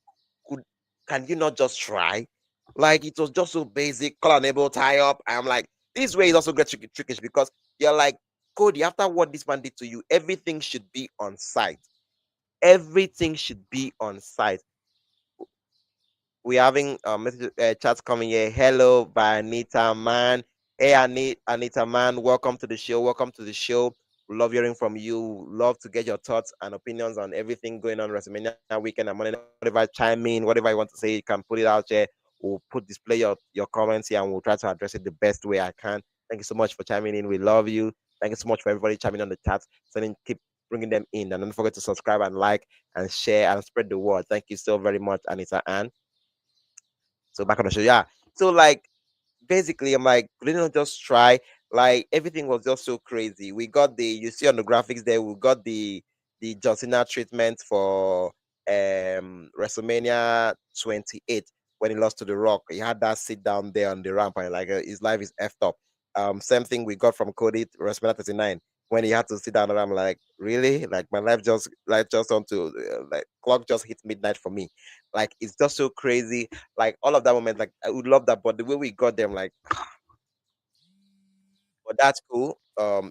could can you not just try? Like, it was just so basic, color enable, tie up. I'm like, this way is also get trickish because you're like, Cody, after what this man did to you, everything should be on site. Everything should be on site. We're having message chats coming here. Hello, by Anita Man. Hey, Anita Man. Welcome to the show. Welcome to the show. We love hearing from you. Love to get your thoughts and opinions on everything going on WrestleMania weekend. And whatever, chime in, whatever you want to say, you can put it out there. We'll display your comments here, and we'll try to address it the best way I can. Thank you so much for chiming in. We love you. Thank you so much for everybody chiming on the chats. Keep bringing them in, and don't forget to subscribe and like and share and spread the word. Thank you so very much, Anita Ann. So back on the show, yeah. So like basically, I'm like, we didn't just try. Like everything was just so crazy. We got the you see on the graphics there. We got the John Cena treatment for WrestleMania 28 when he lost to The Rock. He had that sit down there on the ramp and like his life is effed up. Same thing we got from Cody WrestleMania 39 when he had to sit down and I'm like, really? Like my life just on to like clock just hit midnight for me. Like it's just so crazy. Like all of that moment, like I would love that, but the way we got them, like but that's cool.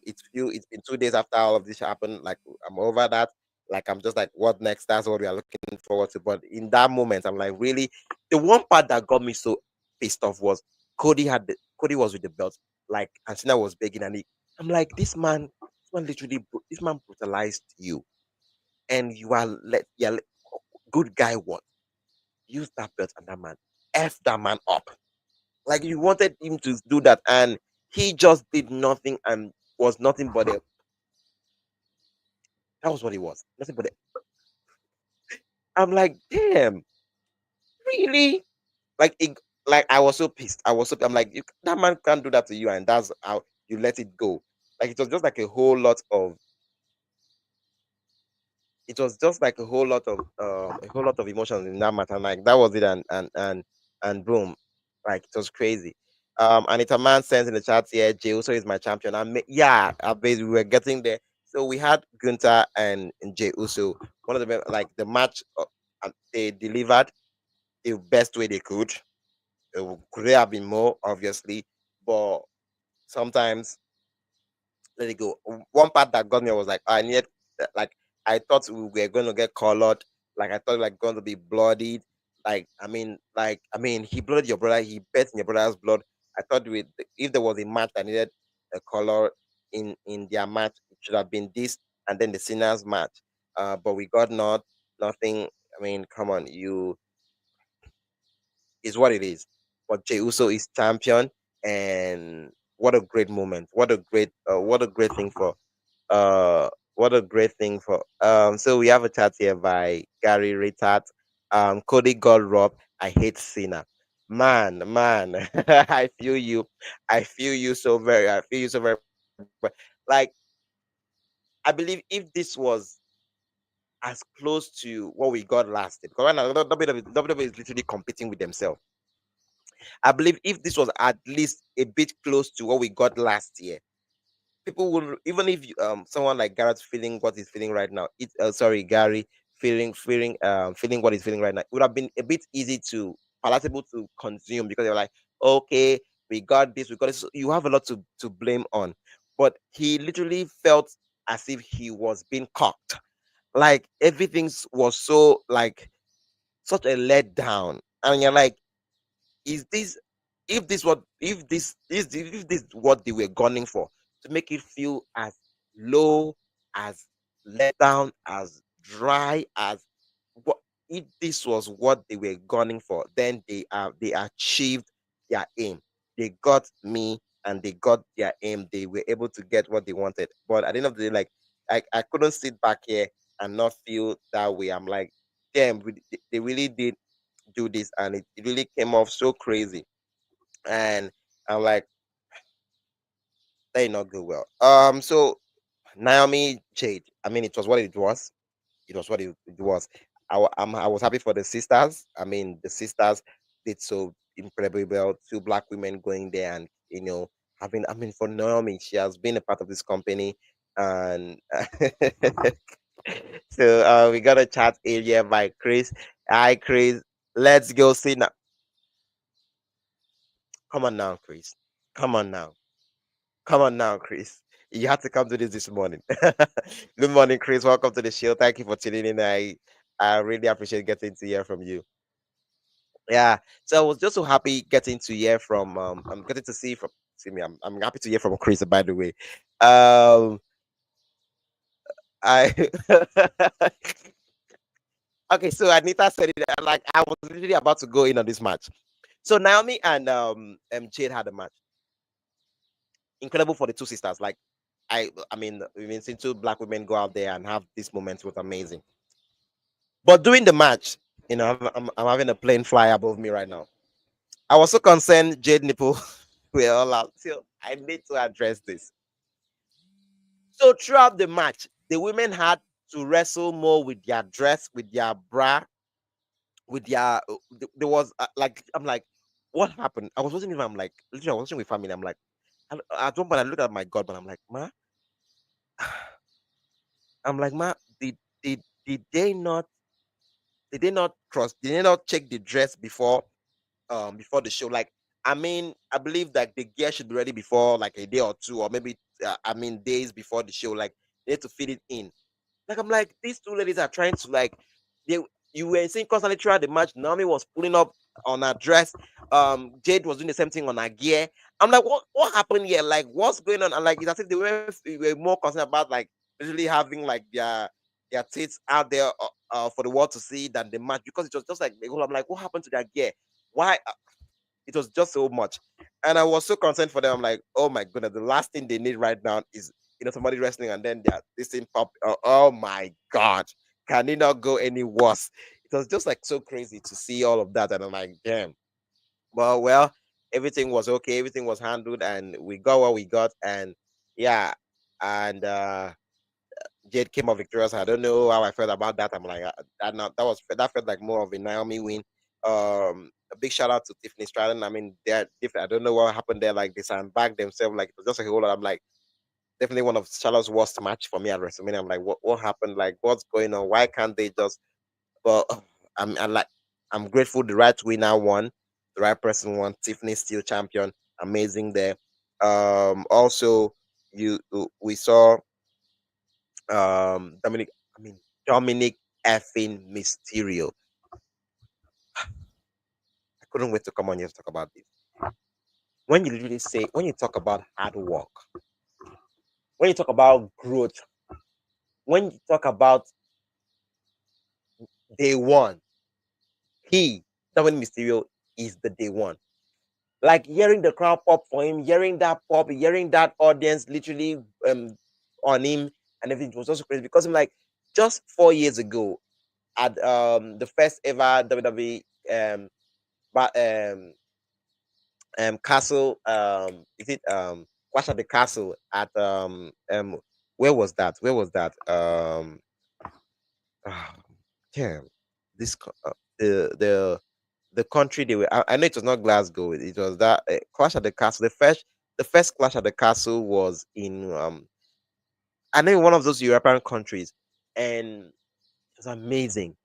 It's been 2 days after all of this happened. Like I'm over that. Like I'm just like, what next? That's what we are looking forward to. But in that moment, I'm like, really, the one part that got me so pissed off was Cody was with the belt, like and Cena was begging, and I'm like, this man brutalized you, and you are good guy. What use that belt and that man f that man up. Like you wanted him to do that, and he just did nothing and was nothing but a. That was what he was. Nothing but a. I'm like, damn, really? Like, like I was so pissed. I'm like, that man can't do that to you, and that's how you let it go. Like it was just like a whole lot of it was just like a whole lot of emotions in that matter. Like that was it, and boom, like it was crazy. Anita Man sends in the chat here, Jey Uso is my champion. Yeah, basically we were getting there. So we had Gunther and Jey Uso. One of the like the match they delivered the best way they could. Could there have been more, obviously, but sometimes let it go. One part that got me was like I needed like I thought we were going to get colored. Like I thought like going to be bloodied. He blooded your brother. He bet in your brother's blood. I thought if there was a match that needed a color in their match, it should have been this, and then the Sinners match. But we got nothing. I mean, come on, you is what it is. But Jey Uso is champion, and what a great moment! What a great thing for what a great thing for so we have a chat here by Gary Ritat. Cody got robbed. I hate Cena. Man, I feel you. I feel you so very like I believe if this was as close to what we got last year, because right now WWE is literally competing with themselves. I believe if this was at least a bit close to what we got last year, people will, even if someone like Garrett feeling what he's feeling right now, sorry, Gary feeling what he's feeling right now, it would have been a bit easy to palatable to consume because they're like, okay, we got this. So you have a lot to blame on, but he literally felt as if he was being cocked. Like was so like such a letdown, and you're like, is this if this what they were gunning for, to make it feel as low, as let down, as dry as what, if this was what they were gunning for, then they achieved their aim. They got me, and they got their aim. They were able to get what they wanted. But at the end of the day, like, I couldn't sit back here and not feel that way. I'm like, damn, they really did do this, and it really came off so crazy. And I'm like, they did not go well. So Naomi Jade, I mean, it was what it was. It was what it was. I was happy for the sisters. I mean, the sisters did so incredibly well. Two black women going there, and having. I mean, for Naomi, she has been a part of this company, and so we got a chat earlier by Chris. Hi, Chris. Let's go see now. Come on now, Chris. Come on now. Come on now, Chris. You had to come to this morning. Good morning, Chris. Welcome to the show. Thank you for tuning in. I really appreciate getting to hear from you. Yeah. So I was just so happy getting to hear from I'm getting to see from see me. I'm happy to hear from Chris, by the way. Um I okay, so Anita said it like I was literally about to go in on this match. So Naomi and Jade had a match. Incredible for the two sisters. Like I mean, we've been seeing two black women go out there and have this moment was amazing. But during the match, I'm having a plane fly above me right now. I was so concerned Jade nipple were all out. So I need to address this. So throughout the match, the women had to wrestle more with their dress, with their bra, with their. There was like I'm like, what happened? I was watching it. I'm like, literally, I was watching with family. I'm like, at one point I look at my God, but I'm like, ma, I'm like, ma, did they not cross? Did they not check the dress before the show? Like, I mean, I believe that the gear should be ready before like a day or two, or maybe I mean days before the show. Like, they need to fit it in. Like, I'm like, these two ladies are trying to like they you were seeing constantly throughout the match. Naomi was pulling up on her dress. Jade was doing the same thing on her gear. I'm like, what happened here? Like, what's going on? And like, it's as if they were more concerned about like literally having like their tits out there for the world to see than the match, because it was just like I'm like, what happened to their gear? Why? It was just so much, and I was so concerned for them. I'm like, oh my goodness, the last thing they need right now is somebody wrestling, and then this thing pop. Oh my god, can it not go any worse? It was just like so crazy to see all of that, and I'm like, damn. Well, everything was okay, everything was handled, and we got what we got, and yeah, and Jade came out victorious. I don't know how I felt about that. I'm like, that felt like more of a Naomi win. A big shout out to Tiffany Stratton. I mean, they're different. I don't know what happened there. Like they sandbagged themselves. Like it was just a whole lot. I'm like, definitely one of Charlotte's worst match for me at WrestleMania. I'm like, what happened? Like, what's going on? Why can't they just? But I'm like, I'm grateful the right winner won, the right person won. Tiffany still champion. Amazing there. Also, we saw Dominic. I mean, Dominic effing Mysterio. I couldn't wait to come on here to talk about this. When you talk about hard work, when you talk about growth, when you talk about day one, he, Dominic Mysterio, is the day one. Like hearing the crowd pop for him, hearing that pop, hearing that audience literally on him and everything, it was also crazy because I'm like, just 4 years ago at the first ever WWE but castle is it Clash at the Castle at where was that? Where was that? Ah, damn, this the country they were. I know it was not Glasgow. It was that Clash at the Castle. The first Clash at the Castle was in I know one of those European countries, and it was amazing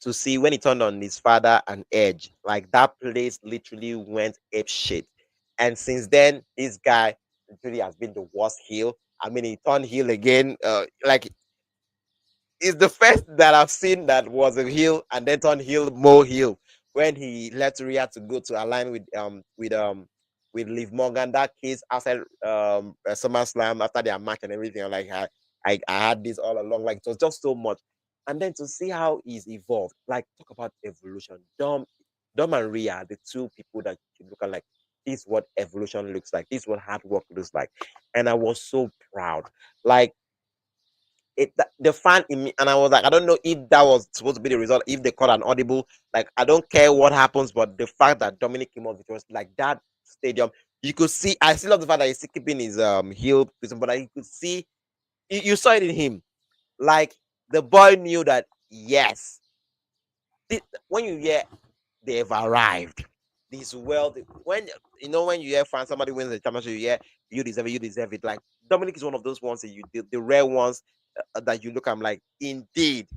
to see when he turned on his father and Edge. Like that place literally went ape shit. And since then, this guy literally has been the worst heel. I mean, he turned heel again. Like is the first that I've seen that was a heel and then turned heel more heel when he left Rhea to go to align with Liv Morgan. That case outside SummerSlam after their match and everything. I'm like I had this all along. Like it was just so much. And then to see how he's evolved, like talk about evolution. Dom and Rhea are the two people that you look at like this is what evolution looks like. This is what hard work looks like. And I was so proud. Like the fan in me, and I was like, I don't know if that was supposed to be the result, if they caught an audible. Like, I don't care what happens, but the fact that Dominic came off, it was like that stadium. You could see, I still love the fact that he's still keeping his heel, but you could see, you saw it in him. Like, the boy knew that, yes, when you hear they've arrived. This world, when when you hear fans, somebody wins the championship, you hear you deserve it. Like Dominic is one of those ones that the rare ones that you look at. I'm like, indeed,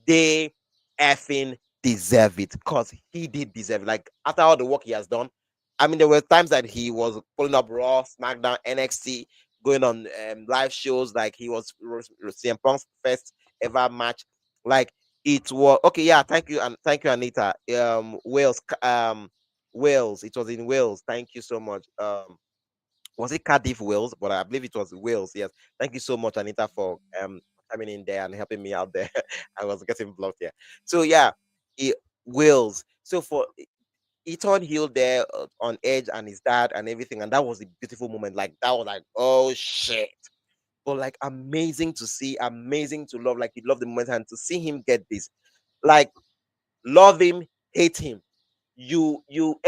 they effing deserve it because he did deserve it. Like after all the work he has done, I mean, there were times that he was pulling up Raw, SmackDown, NXT, going on live shows. Like he was CM Punk's first ever match. Like it was okay. Yeah, thank you and thank you, Anita. Wales. It was in Wales. Thank you so much. Was it Cardiff, Wales? But I believe it was Wales. Yes. Thank you so much, Anita, for coming in there and helping me out there. I was getting blocked here. So yeah, it, Wales. So for he turned heel there on Edge and his dad and everything, and that was a beautiful moment. Like that was like, oh shit. But like amazing to see, amazing to love. Like you love the moment and to see him get this. Like love him, hate him. You will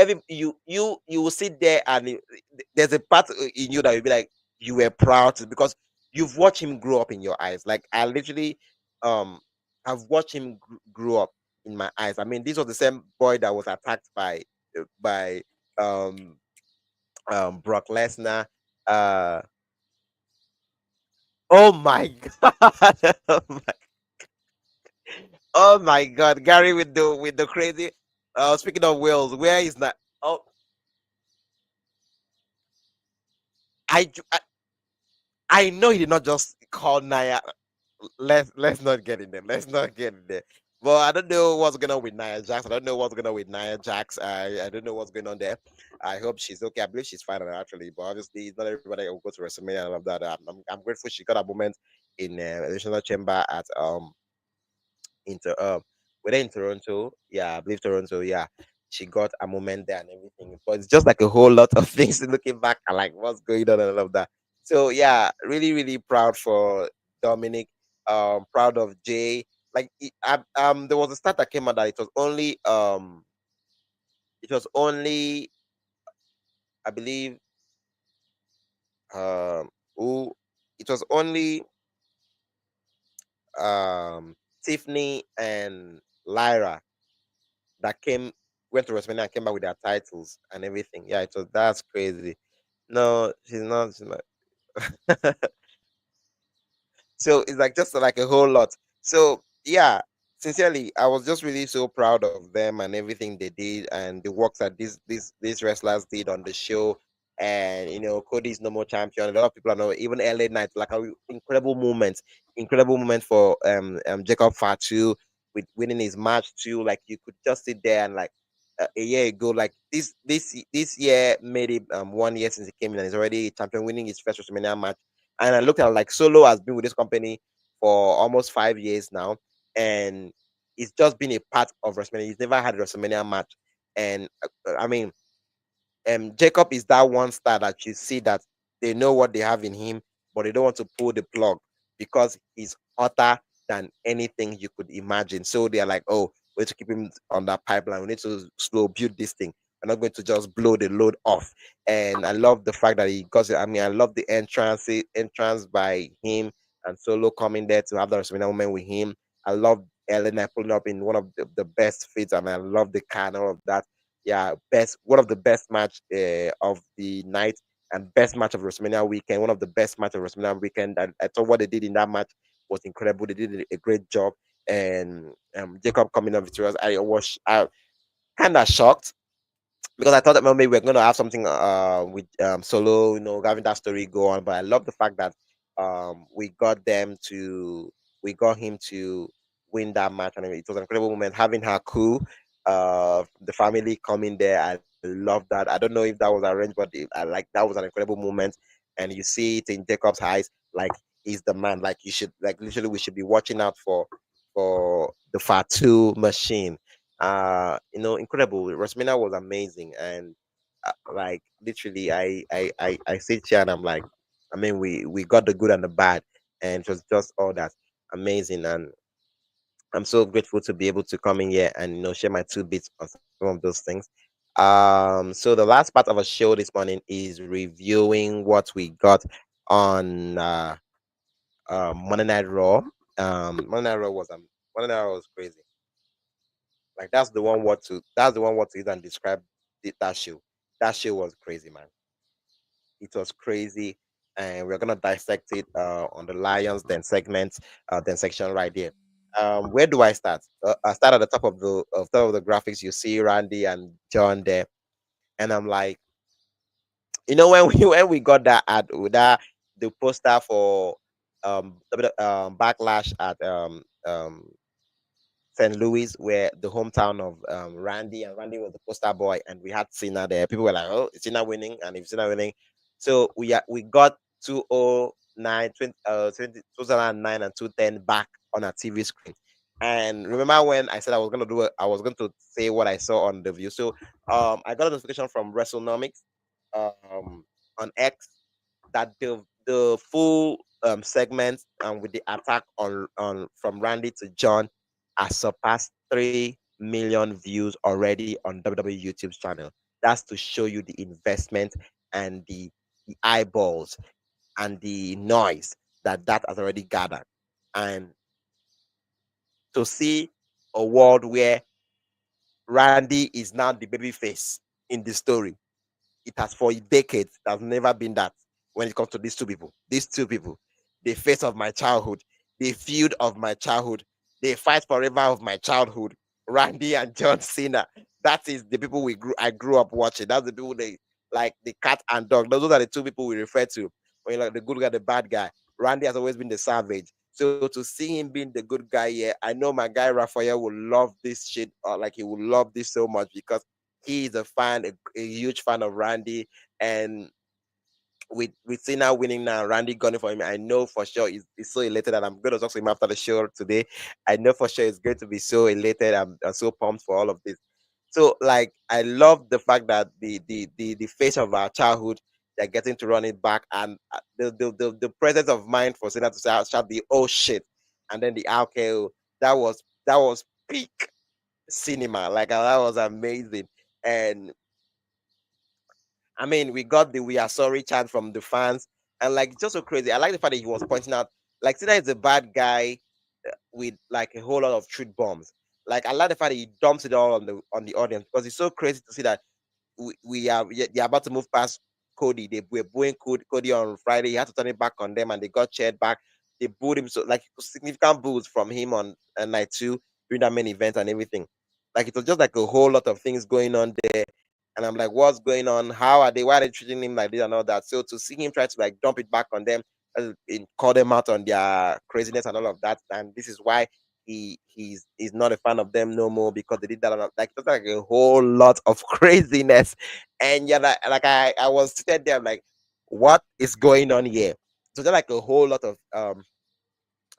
sit there and there's a part in you that you'll be like you were proud because you've watched him grow up in your eyes. Like I literally um have watched him grow up in my eyes. I mean, this was the same boy that was attacked by um Brock Lesnar. Uh oh my god. Oh my god, Gary with the crazy speaking of Wales, where is that? Oh, I, ju- I know he did not just call Naya. Let's not get in there. Let's not get in there. Well, I don't know what's going on with Nia Jax. I don't know what's going on with Nia Jax. I don't know what's going on there. I hope she's okay. I believe she's fine actually, but obviously not everybody will go to WrestleMania and all of that. I'm grateful she got a moment in additional chamber at into whether in Toronto, yeah, I believe Toronto, yeah. She got a moment there and everything. But it's just like a whole lot of things looking back and like what's going on and all of that. So yeah, really, really proud for Dominic. Proud of Jay. Like there was a stat that came out that it was only I believe who it was only Tiffany and Lyra that went to WrestleMania and came back with their titles and everything. Yeah, it was that's crazy. No, she's not. She's not. So it's like just like a whole lot. So yeah, sincerely, I was just really so proud of them and everything they did and the work that these wrestlers did on the show. And Cody's no more champion. A lot of people are know even LA Knight, like a incredible moment for Jacob Fatu with winning his match too. Like you could just sit there and like a year ago, like this year made it 1 year since he came in and he's already champion, winning his first WrestleMania match And I looked at like Solo has been with this company for almost 5 years now, and it's just been a part of WrestleMania. He's never had a WrestleMania match, and I mean, Jacob is that one star that you see that they know what they have in him, but they don't want to pull the plug because he's hotter than anything you could imagine. So they're like, oh, we need to keep him on that pipeline. We need to slow build this thing. We're not going to just blow the load off. And I love the fact that he got it. I mean, I love the entrance by him and Solo coming there to have the WrestleMania moment with him. I love Elena pulling up in one of the best fits, and I love the car and all of that. Yeah, best one of the best match of the night and best match of WrestleMania weekend. One of the best match of WrestleMania weekend. And I thought what they did in that match was incredible. They did a great job. And Jacob coming up victorious, I was kind of shocked because I thought that maybe we're going to have something with Solo, having that story go on. But I love the fact that we got we got him to win that match, and it was an incredible moment having her crew, the family coming there. I love that. I don't know if that was arranged, but I like that was an incredible moment, and you see it in Jacob's eyes, like he's the man. Like you should, like literally, we should be watching out for the Fatu machine. Incredible. WrestleMania was amazing, and like literally, I sit here and I'm like, I mean, we got the good and the bad, and it was just all that amazing. And I'm so grateful to be able to come in here and share my two bits on some of those things. So the last part of our show this morning is reviewing what we got on Monday Night Raw. Monday Night Raw was crazy. Like that's the one word to use and describe that show. That show was crazy, man. It was crazy, and we're gonna dissect it on the Lions then section right there. Where do I start? I start at the top of the graphics. You see Randy and John there, and I'm like, when we when we got that ad with that the poster for backlash at St. Louis, where the hometown of Randy, and Randy was the poster boy, and we had Cena there. People were like, "Oh, is Cena winning?" And if Cena winning, so we got 209, 2009 and 210 back on our TV screen. And remember when I said I was gonna do it, I was going to say what I saw on the view. So I got a notification from WrestleNomics on X that the full segment with the attack on from Randy to John has surpassed 3 million views already on WWE YouTube's channel. That's to show you the investment and the eyeballs and the noise that has already gathered. And to see a world where Randy is now the baby face in the story, it has for decades. There's never been that when it comes to these two people. These two people, the face of my childhood, the feud of my childhood, the fight forever of my childhood. Randy and John Cena. That is the people I grew up watching. That's the people they like the cat and dog. Those are the two people we refer to when you're like the good guy, the bad guy. Randy has always been the savage. So to see him being the good guy here, I know my guy Raphael will love this shit. Like he will love this so much because he is a fan, a huge fan of Randy. And with Cena winning now, Randy gunning for him, I know for sure he's so elated, and I'm going to talk to him after the show today. I know for sure he's going to be so elated. I'm so pumped for all of this. So like I love the fact that the face of our childhood, they're getting to run it back, and the presence of mind for Cena to shout the oh shit, and then the RKO, that was peak cinema. Like that was amazing. And I mean, we got the "We are sorry" chant from the fans, and like just so crazy. I like the fact that he was pointing out, like, Cena is a bad guy with like a whole lot of truth bombs. Like, I like the fact that he dumps it all on the audience because it's so crazy to see that they're about to move past Cody. They were booing Cody on Friday. He had to turn it back on them, and they got cheered back. They booed him, so like significant boos from him on night two during that main event and everything. Like it was just like a whole lot of things going on there. And I'm like, what's going on? How are they? Why are they treating him like this and all that? So to see him try to like dump it back on them and call them out on their craziness and all of that, and this is why he's not a fan of them no more because they did that. Like it's like a whole lot of craziness, and yeah, like I was sitting there, I'm like, what is going on here? So there's like a whole lot of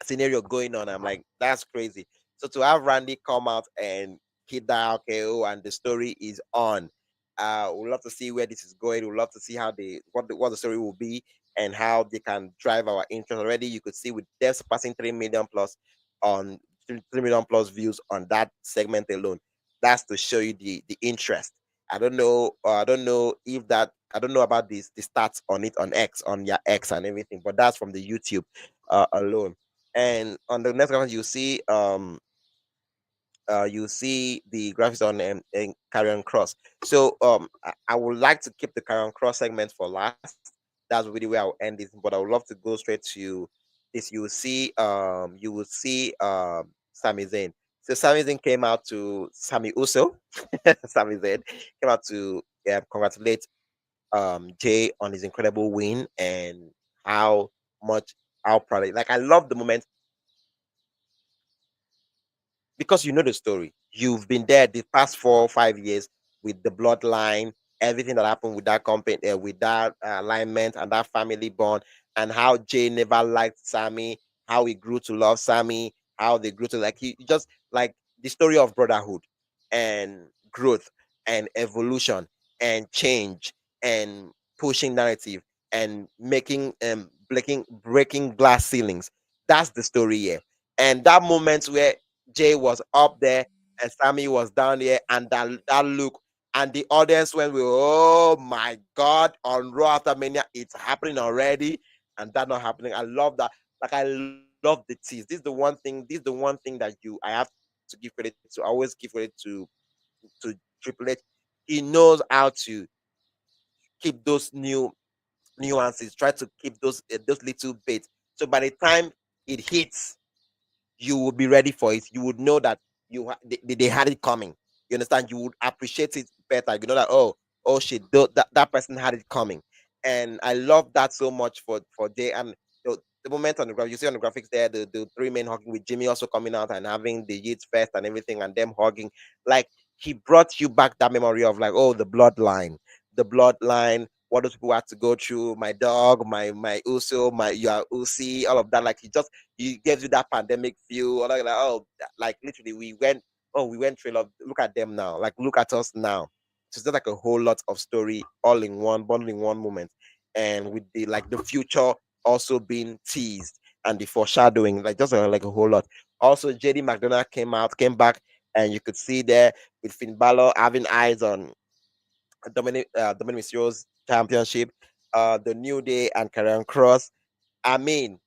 scenario going on. I'm like, that's crazy. So to have Randy come out and hit that RKO and the story is on. We'd love to see where this is going. We'd love to see how what the story will be and how they can drive our interest. Already, you could see with them surpassing 3 million plus on 3 million plus views on that segment alone. That's to show you the interest. I don't know. I don't know if that. I don't know about this the stats on it on X on your X and everything, but that's from the YouTube alone. And on the next one, you see the graphics on Carrion Cross. So I would like to keep the Carrion Cross segment for last. That's really where I'll end this, but I would love to go straight to this. You will see Sami Zayn. So Sami Zayn came out to Sami Uso. Sami Zayn came out to congratulate Jay on his incredible win and how much how proud. Like I love the moment because you know the story. You've been there the past 4 or 5 years with the bloodline, everything that happened with that company, with that alignment and that family bond, and how Jay never liked Sammy, how he grew to love Sammy, how they grew to like he just like the story of brotherhood and growth and evolution and change and pushing narrative and making breaking glass ceilings. That's the story here. And that moment where Jay was up there and Sammy was down here, and that look, and the audience went with, "Oh my God!" On Raw After Mania, it's happening already, and that not happening. I love that. Like I love the tease. This is the one thing. This is the one thing that I have to give credit to. I always give credit to Triple H. He knows how to keep those nuances. Try to keep those little bits. So by the time it hits, you would be ready for it. You would know that they had it coming. You understand? You would appreciate it better. You know that oh shit, that person had it coming, and I love that so much for Jay. And the moment on the graph, you see on the graphics there, the three men hugging with Jimmy also coming out and having the Yeats fest and everything, and them hugging. Like he brought you back that memory of like the bloodline. What those people had to go through, my dog, my Uso, my your Usi, all of that. Like he gives you that pandemic feel. Or like like literally we went through a lot. Look at them now. Like look at us now. So it's just like a whole lot of story all in one, bundled in one moment, and with the future also being teased and the foreshadowing, like just like a whole lot. Also, JD McDonough came back, and you could see there with Finn Balor having eyes on Dominic Mysterio's championship, the New Day and Karrion Cross. I mean,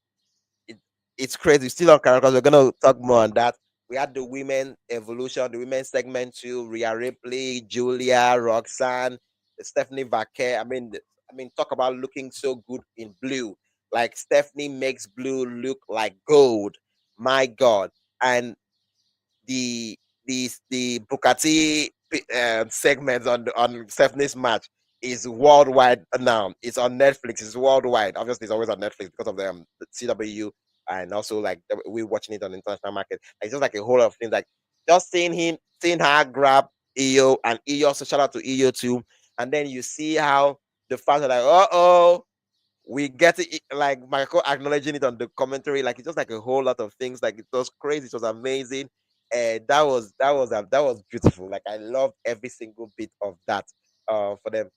it, it's crazy. Still on Karrion Cross, we're gonna talk more on that. We had the women evolution, the women segment too. Rhea Ripley, Julia, Roxanne, Stephanie Vaquer. Talk about looking so good in blue. Like Stephanie makes blue look like gold. My God. And the Bukati segment on Stephanie's match is worldwide now. It's on Netflix. It's worldwide. Obviously, it's always on Netflix because of the CW and also like we're watching it on the international market. It's just like a whole lot of things. Like just seeing her grab EO and EO. So shout out to EO too. And then you see how the fans are like, we get it like Michael acknowledging it on the commentary, like it's just like a whole lot of things. Like it was crazy, it was amazing, and that was beautiful. Like I loved every single bit of that for them.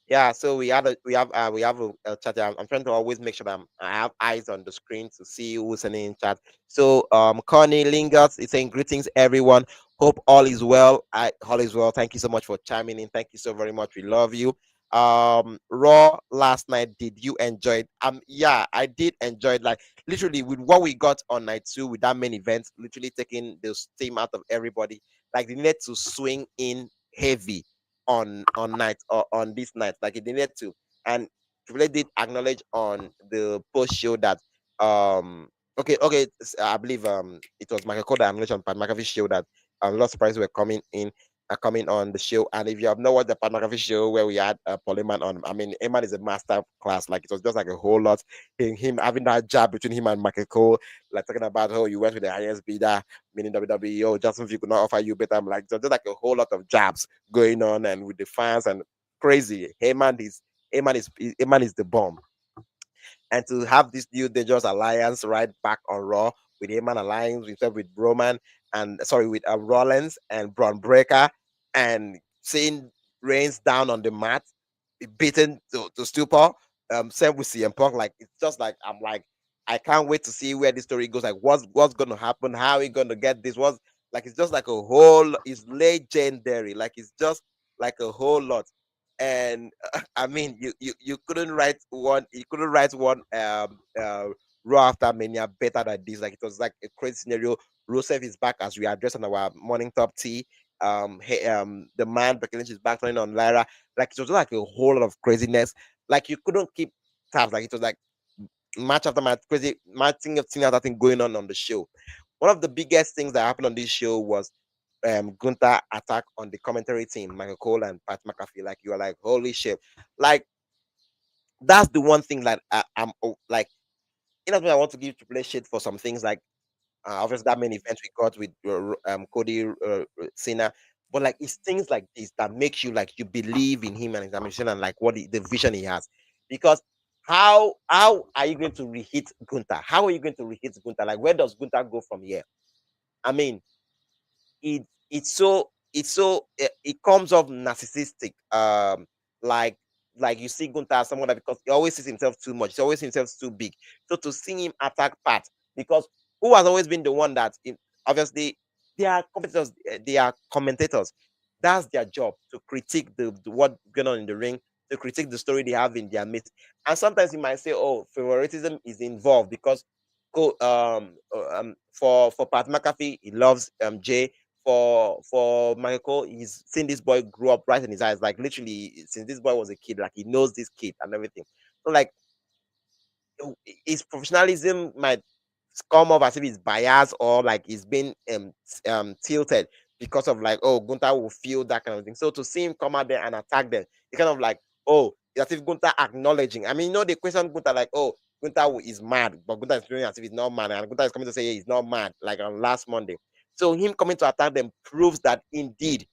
Yeah, so we have a chat. I'm trying to always make sure that I have eyes on the screen to see who's sending in chat. So Connie Lingard is saying greetings everyone. Hope all is well. All is well. Thank you so much for chiming in. Thank you so very much. We love you. Raw last night. Did you enjoy it? Yeah, I did enjoy it. Like literally with what we got on night two with that main event, literally taking the steam out of everybody. Like they needed to swing in heavy on night or on this night, like it needed to. And Triple H did acknowledge on the post show that I believe it was Michael Cole that acknowledged on Pat McAfee's show that a lot of surprises were coming in. Coming on the show, and if you have not watched the Pat McAfee show where we had Paul Heyman on, Heyman is a master class. Like it was just like a whole lot. Him having that jab between him and Michael Cole, like talking about how you went with the highest bidder, meaning WWE. Oh, Justin, if you could not offer you better, I'm like just like a whole lot of jabs going on, and with the fans, and crazy. Heyman is the bomb. And to have this new dangerous alliance right back on Raw with Heyman alliance himself with Roman and sorry with Rollins and Braun Breaker, and seeing Reigns down on the mat, beaten to stupor. Same with CM Punk. Like it's just like I'm like I can't wait to see where this story goes. Like what's going to happen? How are we going to get this? What's like it's just like a whole. It's legendary. Like it's just like a whole lot. And I mean, you couldn't write one. You couldn't write one Raw after Mania better than this. Like it was like a crazy scenario. Rusev is back as we address on our morning top tea. The man Becky Lynch is back turning on Lyra. Like it was like a whole lot of craziness. Like you couldn't keep tabs. Like it was like match after match, crazy matching of thing after thing going on the show. One of the biggest things that happened on this show was Gunther attack on the commentary team, Michael Cole and Pat McAfee. Like you are like, holy shit! Like that's the one thing that like. In as much I want to give Triple H shit for some things like obviously that main event we got with Cody Cena, but like it's things like this that makes you like you believe in him and his ambition and like the vision he has. Because how are you going to reheat Gunther? How are you going to reheat Gunther? Like where does Gunther go from here? I mean, it comes off narcissistic. Like like you see Gunther as someone that because he always sees himself too much, he always sees himself too big. So to see him attack Pat, because who has always been the one that obviously they are competitors, they are commentators. That's their job to critique the what going on in the ring, to critique the story they have in their midst. And sometimes you might say, oh, favoritism is involved because for Pat McAfee, he loves Jay. For Michael, he's seen this boy grow up right in his eyes. Like literally, since this boy was a kid, like he knows this kid and everything. So like his professionalism might come off as if he's biased or like he's been tilted because of like, oh, Gunther will feel that kind of thing. So to see him come out there and attack them, it's kind of like, oh, it's as if Gunther acknowledging. I mean, they question Gunther like, oh, Gunther is mad, but Gunther is feeling as if he's not mad, and Gunther is coming to say he's not mad, like on last Monday. So him coming to attack them proves that indeed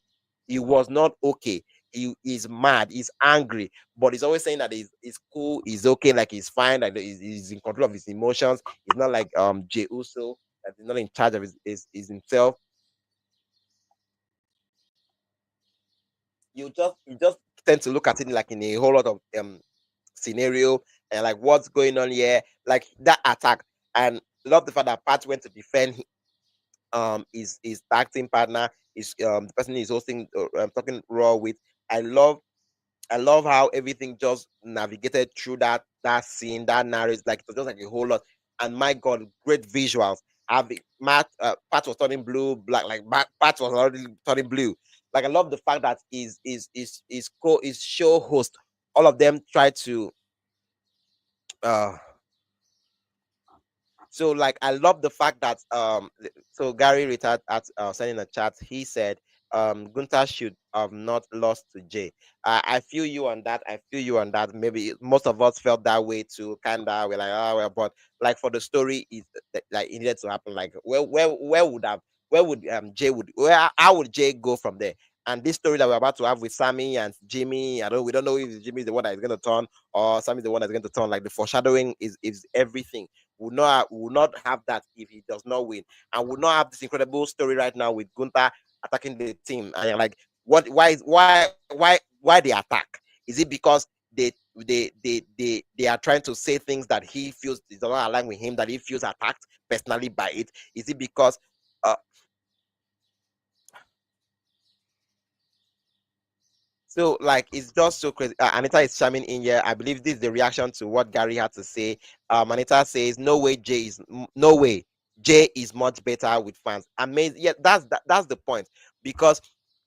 he was not okay. He is mad, he's angry, but he's always saying that he's cool, he's okay, like he's fine, like he's in control of his emotions. He's not like Jey Uso, that he's not in charge of his himself. You just tend to look at it like in a whole lot of scenario and like what's going on here, like that attack. And love the fact that Pat went to defend his tag team partner, is the person he's hosting talking Raw with. I love I love how everything just navigated through that scene, that narrative. Like it was just like a whole lot. And my God, great visuals. Having Pat was turning blue, black, like Pat was already turning blue. Like I love the fact that is show host. All of them try to uh so like I love the fact that so Gary Ritter at sending a chat, he said Gunther should have not lost to Jay. I feel you on that. I feel you on that. Maybe most of us felt that way too. Kinda we're like, oh well, but like for the story is like it needed to happen. Like where would Jay would where how would Jay go from there? And this story that we're about to have with Sammy and Jimmy, we don't know if Jimmy is the one that is gonna turn or Sammy is the one that's going to turn. Like the foreshadowing is everything. Will not have that if he does not win, and will not have this incredible story right now with Gunther attacking the team. And you're like, what? Why the attack? Is it because they are trying to say things that he feels is not aligned with him, that he feels attacked personally by it? Is it because uh, so like it's just so crazy. Anita is chiming in here. I believe this is the reaction to what Gary had to say. Anita says, "No way, no way. Jay is much better with fans. Amazing. Yeah, that's the point because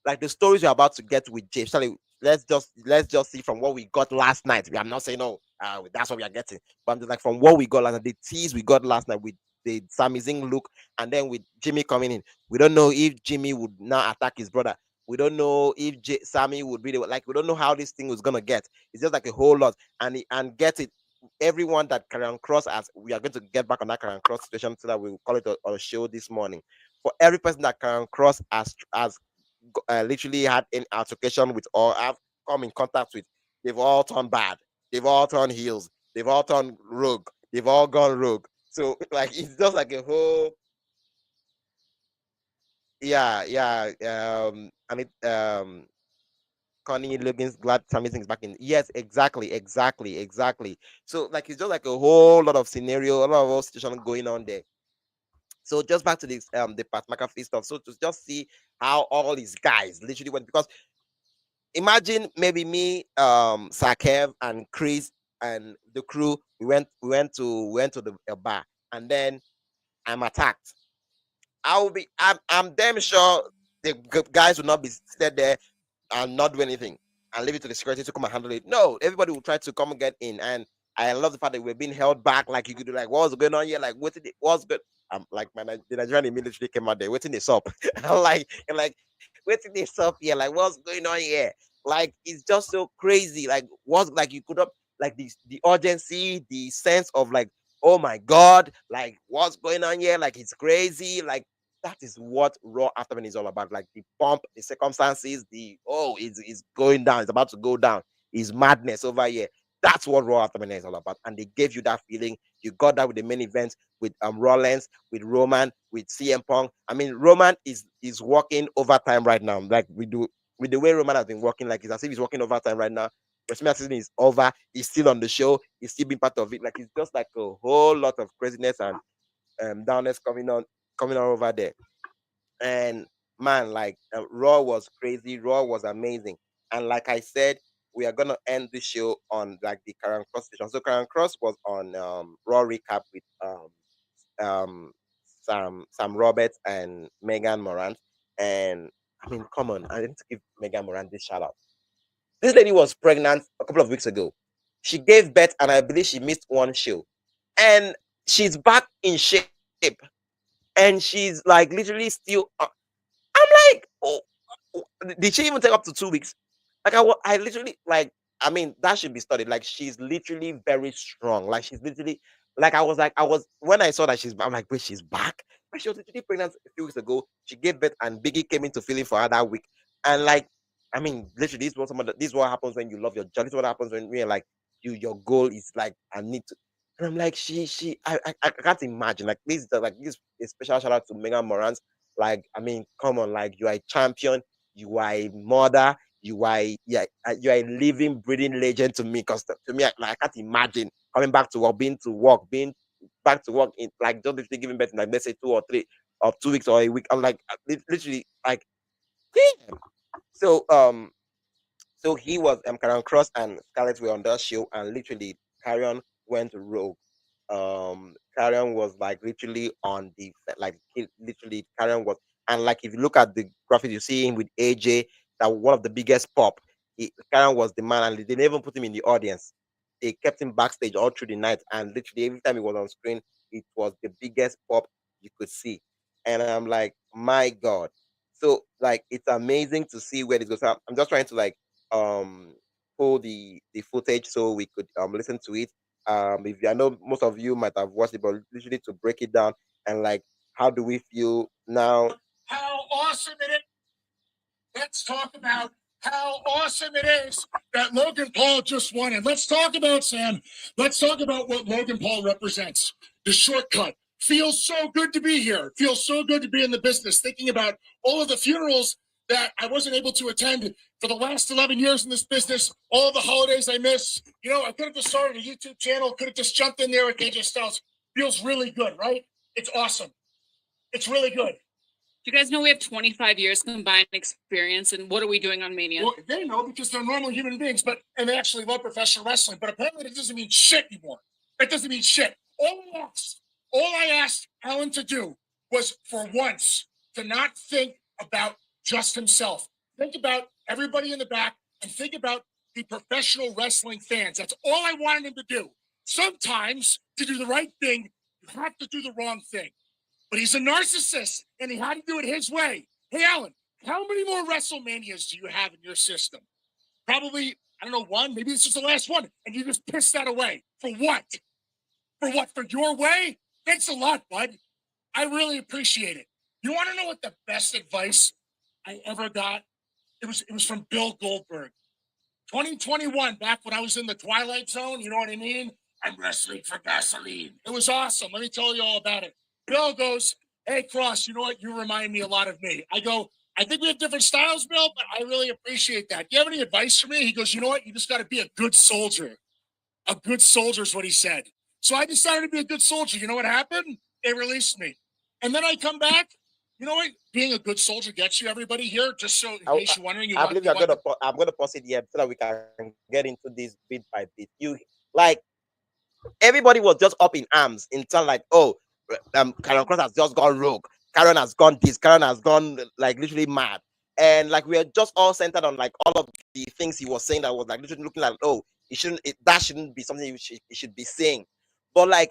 like the stories we're about to get with Jay. Actually, let's just see from what we got last night. I'm not saying no, that's what we are getting, but I'm just like from what we got last night, the tease we got last night with the Sami Zayn look, and then with Jimmy coming in. We don't know if Jimmy would now attack his brother. We don't know if Sammy would be like. We don't know how this thing was gonna get. It's just like a whole lot, and get it. Everyone that Karrion Cross as we are going to get back on that Karrion Cross situation so that we will call it a show this morning. For every person that Karrion Cross has literally had an altercation with or have come in contact with, they've all turned bad. They've all turned heels. They've all turned rogue. They've all gone rogue. So like it's just like a whole yeah. And it Connie Logan's glad Sami Zayn's back in. Yes, exactly. So like it's just like a whole lot of scenario, a lot of whole situation going on there. So just back to this the Pat McAfee stuff. So to just see how all these guys literally went, because imagine maybe me, Sakev and Chris and the crew, we went to the bar, and then I'm attacked. I'm damn sure the guys will not be seated there and not do anything and leave it to the security to come and handle it. No, everybody will try to come and get in. And I love the fact that we're being held back. Like you could do, like, what's going on here? Like, what's good? Like the Nigerian military came out there, waiting this up. I'm like, waiting this up here. Like, what's going on here? Like, it's just so crazy. Like, what's like you could have like the urgency, the sense of like, oh my god, like what's going on here? Like, it's crazy. Like, that is what Raw Aftermath is all about. Like the pump, the circumstances, it's going down, it's about to go down, is madness over here. That's what Raw Aftermath is all about. And they gave you that feeling. You got that with the main events with Rollins, with Roman, with CM Punk. I mean, Roman is working overtime right now. Like we do with the way Roman has been working, like it's as if he's working overtime right now. WrestleMania season is over. He's still on the show. He's still being part of it. Like it's just like a whole lot of craziness and downness coming on over there. And man, like Raw was crazy. Raw was amazing. And like I said, we are gonna end the show on like the Karen Cross station. So Karen Cross was on Raw recap with um Sam Roberts and Megan Morant. And I mean, come on, I need to give Megan Morant this shout out. This lady was pregnant a couple of weeks ago. She gave birth, and I believe she missed one show. And she's back in shape, and she's like literally still. I'm like, oh, did she even take up to 2 weeks? Like I literally like. I mean, that should be studied. Like she's literally very strong. Like she's literally like I was when I saw that I'm like, wait, she's back. But she was literally pregnant a few weeks ago. She gave birth, and Biggie came into feeling for her that week. And like, I mean, literally, this is what happens when you love your job. This is what happens when you're like, your goal is like, I need to. And I'm like, I can't imagine. Like this a special shout out to Megan Morant. Like, I mean, come on, like you are a champion, you are a mother, you are a living, breathing legend to me. Because to me, like, I can't imagine coming back to work, being back to work in like just literally giving birth in like let's say 2 weeks or a week. I'm like literally like damn. So so he was Karen Cross and Scarlett were on that show, and literally Carrion went rogue. Carrion was like literally on the literally Carrion was, and like if you look at the graphic, you see him with AJ, that one of the biggest pop. Carrion was the man, and they didn't even put him in the audience. They kept him backstage all through the night, and literally every time he was on screen, it was the biggest pop you could see. And I'm like, my God. So like it's amazing to see where this goes. I'm just trying to like um pull the footage so we could listen to it. If I know most of you might have watched it, but literally to break it down and like how do we feel now? How awesome it is! Let's talk about how awesome it is that Logan Paul just won. And let's talk about, Sam, let's talk about what Logan Paul represents. The shortcut. Feels so good to be here. Feels so good to be in the business, thinking about all of the funerals that I wasn't able to attend for the last 11 years in this business, all the holidays I miss. You know, I could have just started a YouTube channel, could have just jumped in there with AJ Styles. Feels really good, right? It's awesome. It's really good. Do you guys know we have 25 years combined experience, and what are we doing on Mania? Well, they know because they're normal human beings, and they actually love professional wrestling. But apparently, that doesn't mean shit anymore. It doesn't mean shit. All I asked Helen to do was for once to not think about just himself. Think about everybody in the back and think about the professional wrestling fans. That's all I wanted him to do. Sometimes to do the right thing, you have to do the wrong thing. But he's a narcissist, and he had to do it his way. Hey, Alan, how many more WrestleManias do you have in your system? Probably, I don't know, one. Maybe this is the last one, and you just pissed that away. For what? For what? For your way? Thanks a lot, bud. I really appreciate it. You want to know what the best advice I ever got? It was from Bill Goldberg. 2021, back when I was in the Twilight Zone, you know what I mean? I'm wrestling for gasoline. It was awesome. Let me tell you all about it. Bill goes, hey, Cross, you know what? You remind me a lot of me. I go, I think we have different styles, Bill, but I really appreciate that. Do you have any advice for me? He goes, you know what? You just got to be a good soldier. A good soldier is what he said. So I decided to be a good soldier. You know what happened? They released me. And then I come back. You know what? Being a good soldier gets you, everybody here, just so in case you're wondering. I believe I'm gonna pause it here so that we can get into this bit by bit. You like everybody was just up in arms in terms like, oh, Karen Cross has just gone rogue. Karen has gone this. Karen has gone like literally mad. And like we are just all centered on like all of the things he was saying that was like literally looking like, oh, that shouldn't be something you should be saying. But like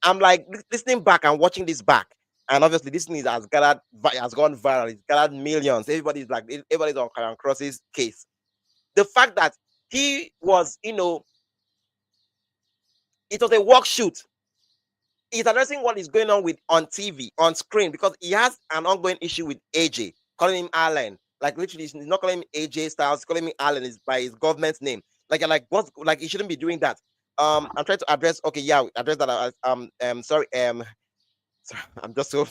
I'm like listening back and watching this back. And obviously this thing has gone viral. It's gathered millions. Everybody's on Karen Cross's case. The fact that he was, you know, it was a work shoot. He's addressing what is going on on TV, on screen, because he has an ongoing issue with AJ, calling him Allen. Like literally, he's not calling him AJ Styles, he's calling me Allen is by his government's name. Like what? Like he shouldn't be doing that. I'm trying to address. Okay, yeah, address that. Sorry. Sorry, I'm just so.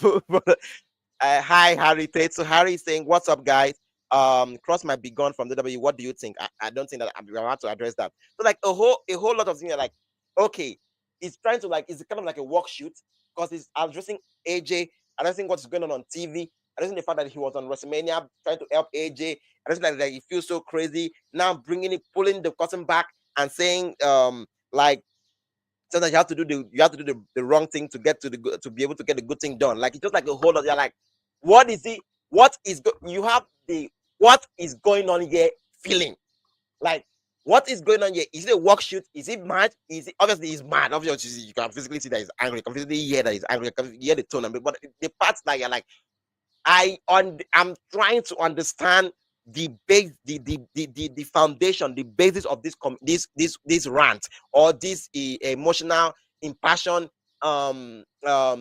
Hi, Harry Tate. So Harry is saying, "What's up, guys? Cross might be gone from the W. What do you think?" I don't think that I'm about to address that. So like a whole lot of things are like, okay, it's trying to like it's kind of like a work shoot because it's addressing AJ, addressing what's going on TV, addressing the fact that he was on WrestleMania trying to help AJ, addressing like he feels so crazy now, pulling the curtain back and saying like sometimes you have to do the wrong thing to get to to be able to get the good thing done. Like it's just like a whole lot. You're like, what is it? What is you have the what is going on here feeling? Like what is going on here? Is it a work shoot? Is it mad? Is it obviously he's mad? Obviously, you can physically see that he's angry. You can physically hear that he's angry. You can hear the tone. But the parts that you're like, I'm trying to understand the base, the foundation, the basis of this rant or this emotional impassion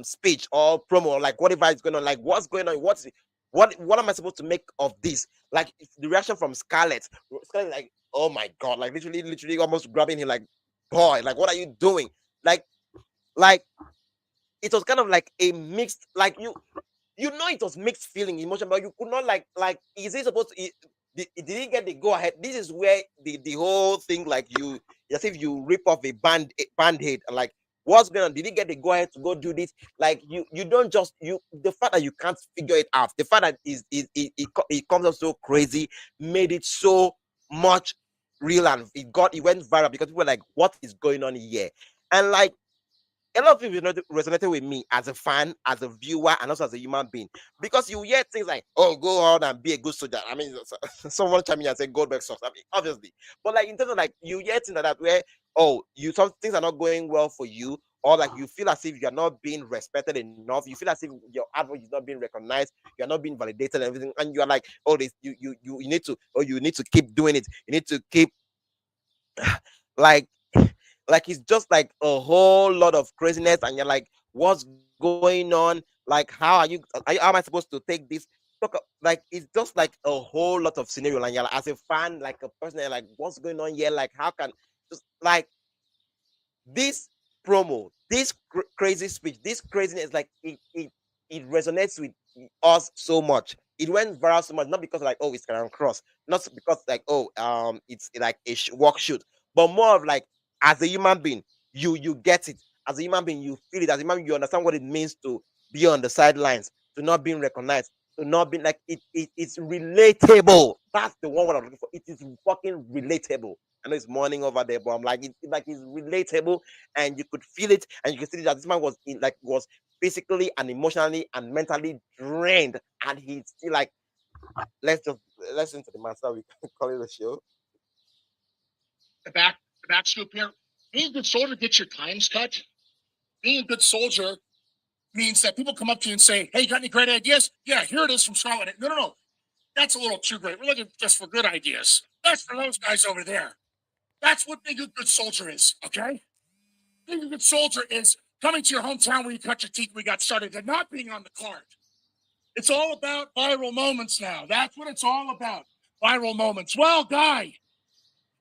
speech or promo, like whatever is going on, like what's going on, what am I supposed to make of this? Like the reaction from Scarlett, like, oh my god, like literally almost grabbing him, like, boy, like what are you doing? Like it was kind of like a mixed, like you know it was mixed feeling, emotion, but you could not like is he supposed to? Did he get the go ahead? This is where the whole thing, like as if you rip off a band-aid, like what's going on? Did he get the go ahead to go do this? Like you don't just the fact that you can't figure it out, the fact that it comes up so crazy, made it so much real, and it went viral because people were like, what is going on here? And like a lot of people resonated with me as a fan, as a viewer, and also as a human being, because you hear things like, "Oh, go out and be a good soldier." I mean, someone chime in and say Goldberg sucks. I mean, obviously, but like in terms of like you hear things like that where some things are not going well for you, or like you feel as if you're not being respected enough, you feel as if your advert is not being recognized, you're not being validated, and everything, and you're like, "Oh, this you need to, you need to keep doing it. You need to keep like." Like it's just like a whole lot of craziness, and you're like, what's going on? Like, how am I supposed to take this? Like it's just like a whole lot of scenario, and you're like, as a fan, like a person, you're like, what's going on here? Like, how can just like this promo, this crazy speech, this craziness, like it resonates with us so much. It went viral so much, not because like, oh, it's Karen Cross, not because like, oh, it's like a work shoot, but more of like, as a human being, you get it. As a human being, you feel it. As a human being, you understand what it means to be on the sidelines, to not being recognized, to not being like it's relatable. That's the one what I'm looking for. It is fucking relatable. I know it's morning over there, but I'm like, it's relatable, and you could feel it, and you can see that this man was was physically and emotionally and mentally drained, and he's still like, let's listen to the man so we can call it a show. The back scoop here. Being a good soldier gets your times cut. Being a good soldier means that people come up to you and say, "Hey, you got any great ideas?" Yeah, here it is from Charlotte. No. That's a little too great. We're looking just for good ideas. That's for those guys over there. That's what being a good soldier is, okay? Being a good soldier is coming to your hometown where you cut your teeth, we got started, and not being on the card. It's all about viral moments now. That's what it's all about. Viral moments. Well, Guy,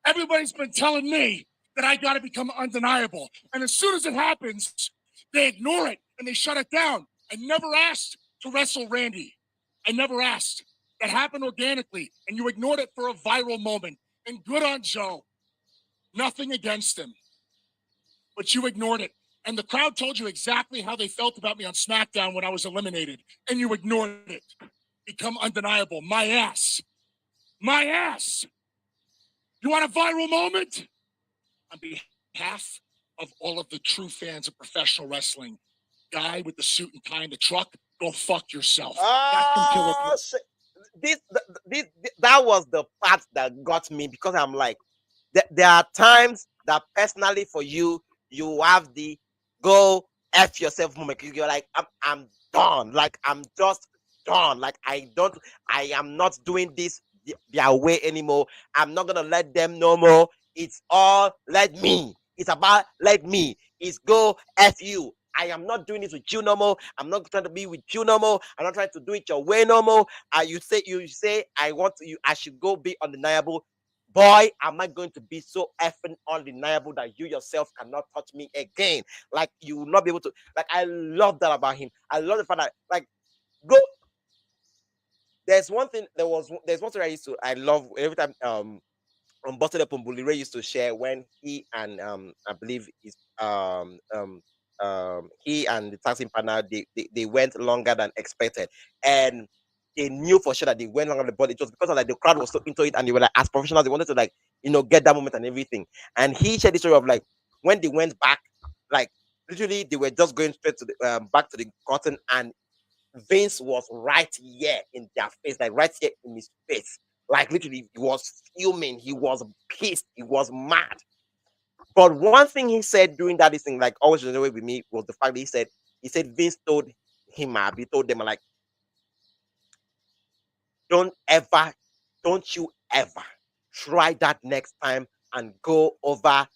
Everybody's been telling me that I got to become undeniable. And as soon as it happens, they ignore it and they shut it down. I never asked to wrestle Randy. I never asked. That happened organically, and you ignored it for a viral moment. And good on Joe. Nothing against him. But you ignored it. And the crowd told you exactly how they felt about me on SmackDown when I was eliminated. And you ignored it. Become undeniable. My ass. My ass. You want a viral moment? On behalf of all of the true fans of professional wrestling, guy with the suit and tie in the truck, go fuck yourself. That's from Killer Oh, shit. That was the part that got me, because I'm like, there are times that personally for you, you have the go F yourself moment. You're like, I'm done. Like, I'm just done. Like, I am not doing this their way anymore. I'm not gonna let them no more. It's all let me. It's about let me. It's go F you. I am not doing this with you no more. I'm not trying to be with you no more. I'm not trying to do it your way no more. You say I want to, I should go be undeniable. Boy, am I going to be so effing undeniable that you yourself cannot touch me again. Like, you will not be able to. Like, I love that about him. I love the fact that, like, go. There's one thing. There's one thing I love every time Boston Pumbulire used to share when he and I believe is he and the taxing partner, they went longer than expected, and they knew for sure that they went longer, but it was because of, like, the crowd was so into it, and they were like, as professionals, they wanted to, like, get that moment and everything. And he shared the story of, like, when they went back, like, literally they were just going straight to the back to the curtain, and Vince was right here in their face, like right here in his face. Like, literally, he was fuming, he was pissed, he was mad. But one thing he said during that thing, like always the way with me, was the fact that he said Vince told him, he told them, like, don't ever, don't you ever try that next time and go over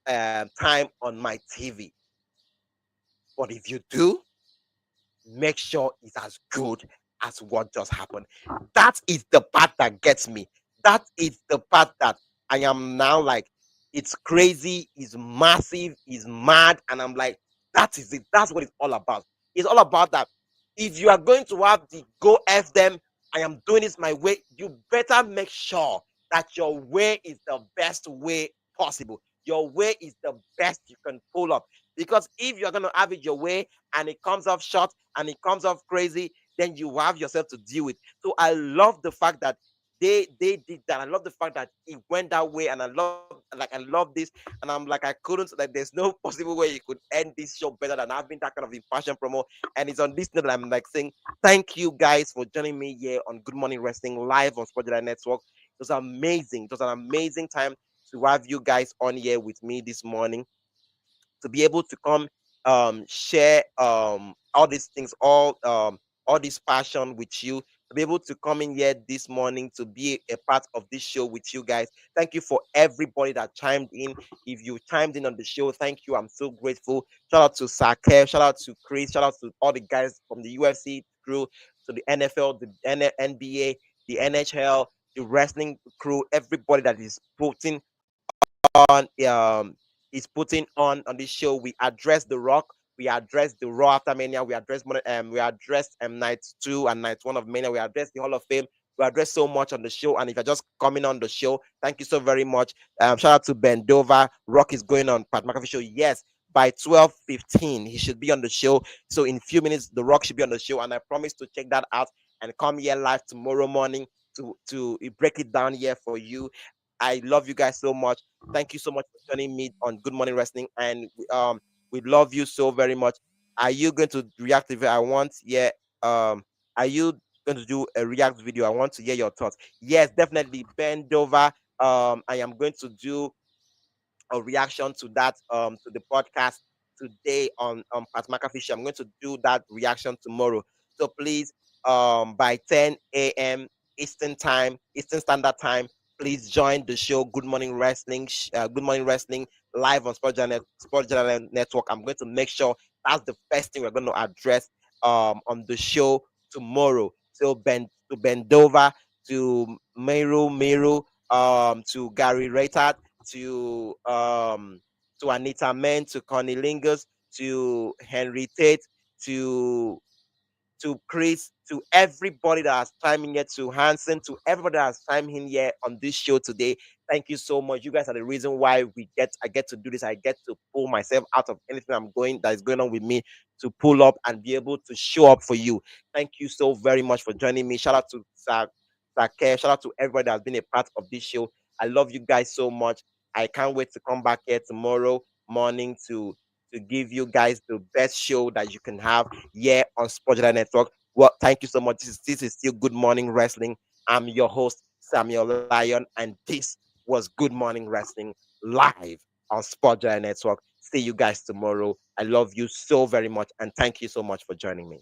time on my TV. But if you do, make sure it's as good as what just happened. That is the part that gets me. That is the part that I am now like, it's crazy, it's massive, it's mad, and I'm like, that is it. That's what it's all about. It's all about that. If you are going to have the go F them, I am doing this my way, you better make sure that your way is the best way possible. Your way is the best you can pull up. Because if you're going to have it your way and it comes off short and it comes off crazy, then you have yourself to deal with. So I love the fact that they did that. I love the fact that it went that way, and I love this. And I'm like, I couldn't, like, there's no possible way you could end this show better than having that kind of impassioned promo. And it's on this note that I'm like saying thank you guys for joining me here on Good Morning Wrestling live on Sport Jedi Network. It was amazing. It was an amazing time to have you guys on here with me this morning, to be able to come share all these things, all this passion with you, to be able to come in here this morning to be a part of this show with you guys. Thank you for everybody that chimed in. If you chimed in on the show, thank you. I'm so grateful. Shout out to Sake, shout out to Chris, shout out to all the guys from the UFC crew, to the NFL, the NBA, the NHL, the wrestling crew, everybody that is putting on on this show. We address The Rock, we address the Raw after Mania, we addressed night 2 and night 1 of Mania, we addressed the Hall of Fame, we address so much on the show. And if you're just coming on the show, thank you so very much. Shout out to Ben Dover. Rock is going on Pat McAfee show. Yes, by 12:15 he should be on the show. So in few minutes the Rock should be on the show, and I promise to check that out and come here live tomorrow morning to break it down here for you. I love you guys so much. Thank you so much for joining me on Good Morning Wrestling, and we love you so very much. Are you going to react to it? I want, yeah. Are you going to do a react video? I want to hear your thoughts. Yes, definitely. Bend over. I am going to do a reaction to that to the podcast today on Pat McAfee show. I'm going to do that reaction tomorrow. So please, by 10 a.m. Eastern Standard Time, please join the show Good Morning Wrestling, Good Morning Wrestling live on Sport Journal Network. I'm going to make sure that's the first thing we're going to address on the show tomorrow. So to Bendova, to Meru, to Gary Raytard, to Anita Men, to Connie Lingus, to Henry Tate, to Chris, to everybody that has chimed in here, to Hanson, to everybody that has chimed in here on this show today. Thank you so much. You guys are the reason why I get to do this. I get to pull myself out of anything that is going on with me, to pull up and be able to show up for you. Thank you so very much for joining me. Shout out to Sake. Shout out to everybody that has been a part of this show. I love you guys so much. I can't wait to come back here tomorrow morning to give you guys the best show that you can have here on Sports Jedi Network. Well, thank you so much. This is still Good Morning Wrestling. I'm your host, Samuel Lyon, and this was Good Morning Wrestling live on Sports Jedi Network. See you guys tomorrow. I love you so very much, and thank you so much for joining me.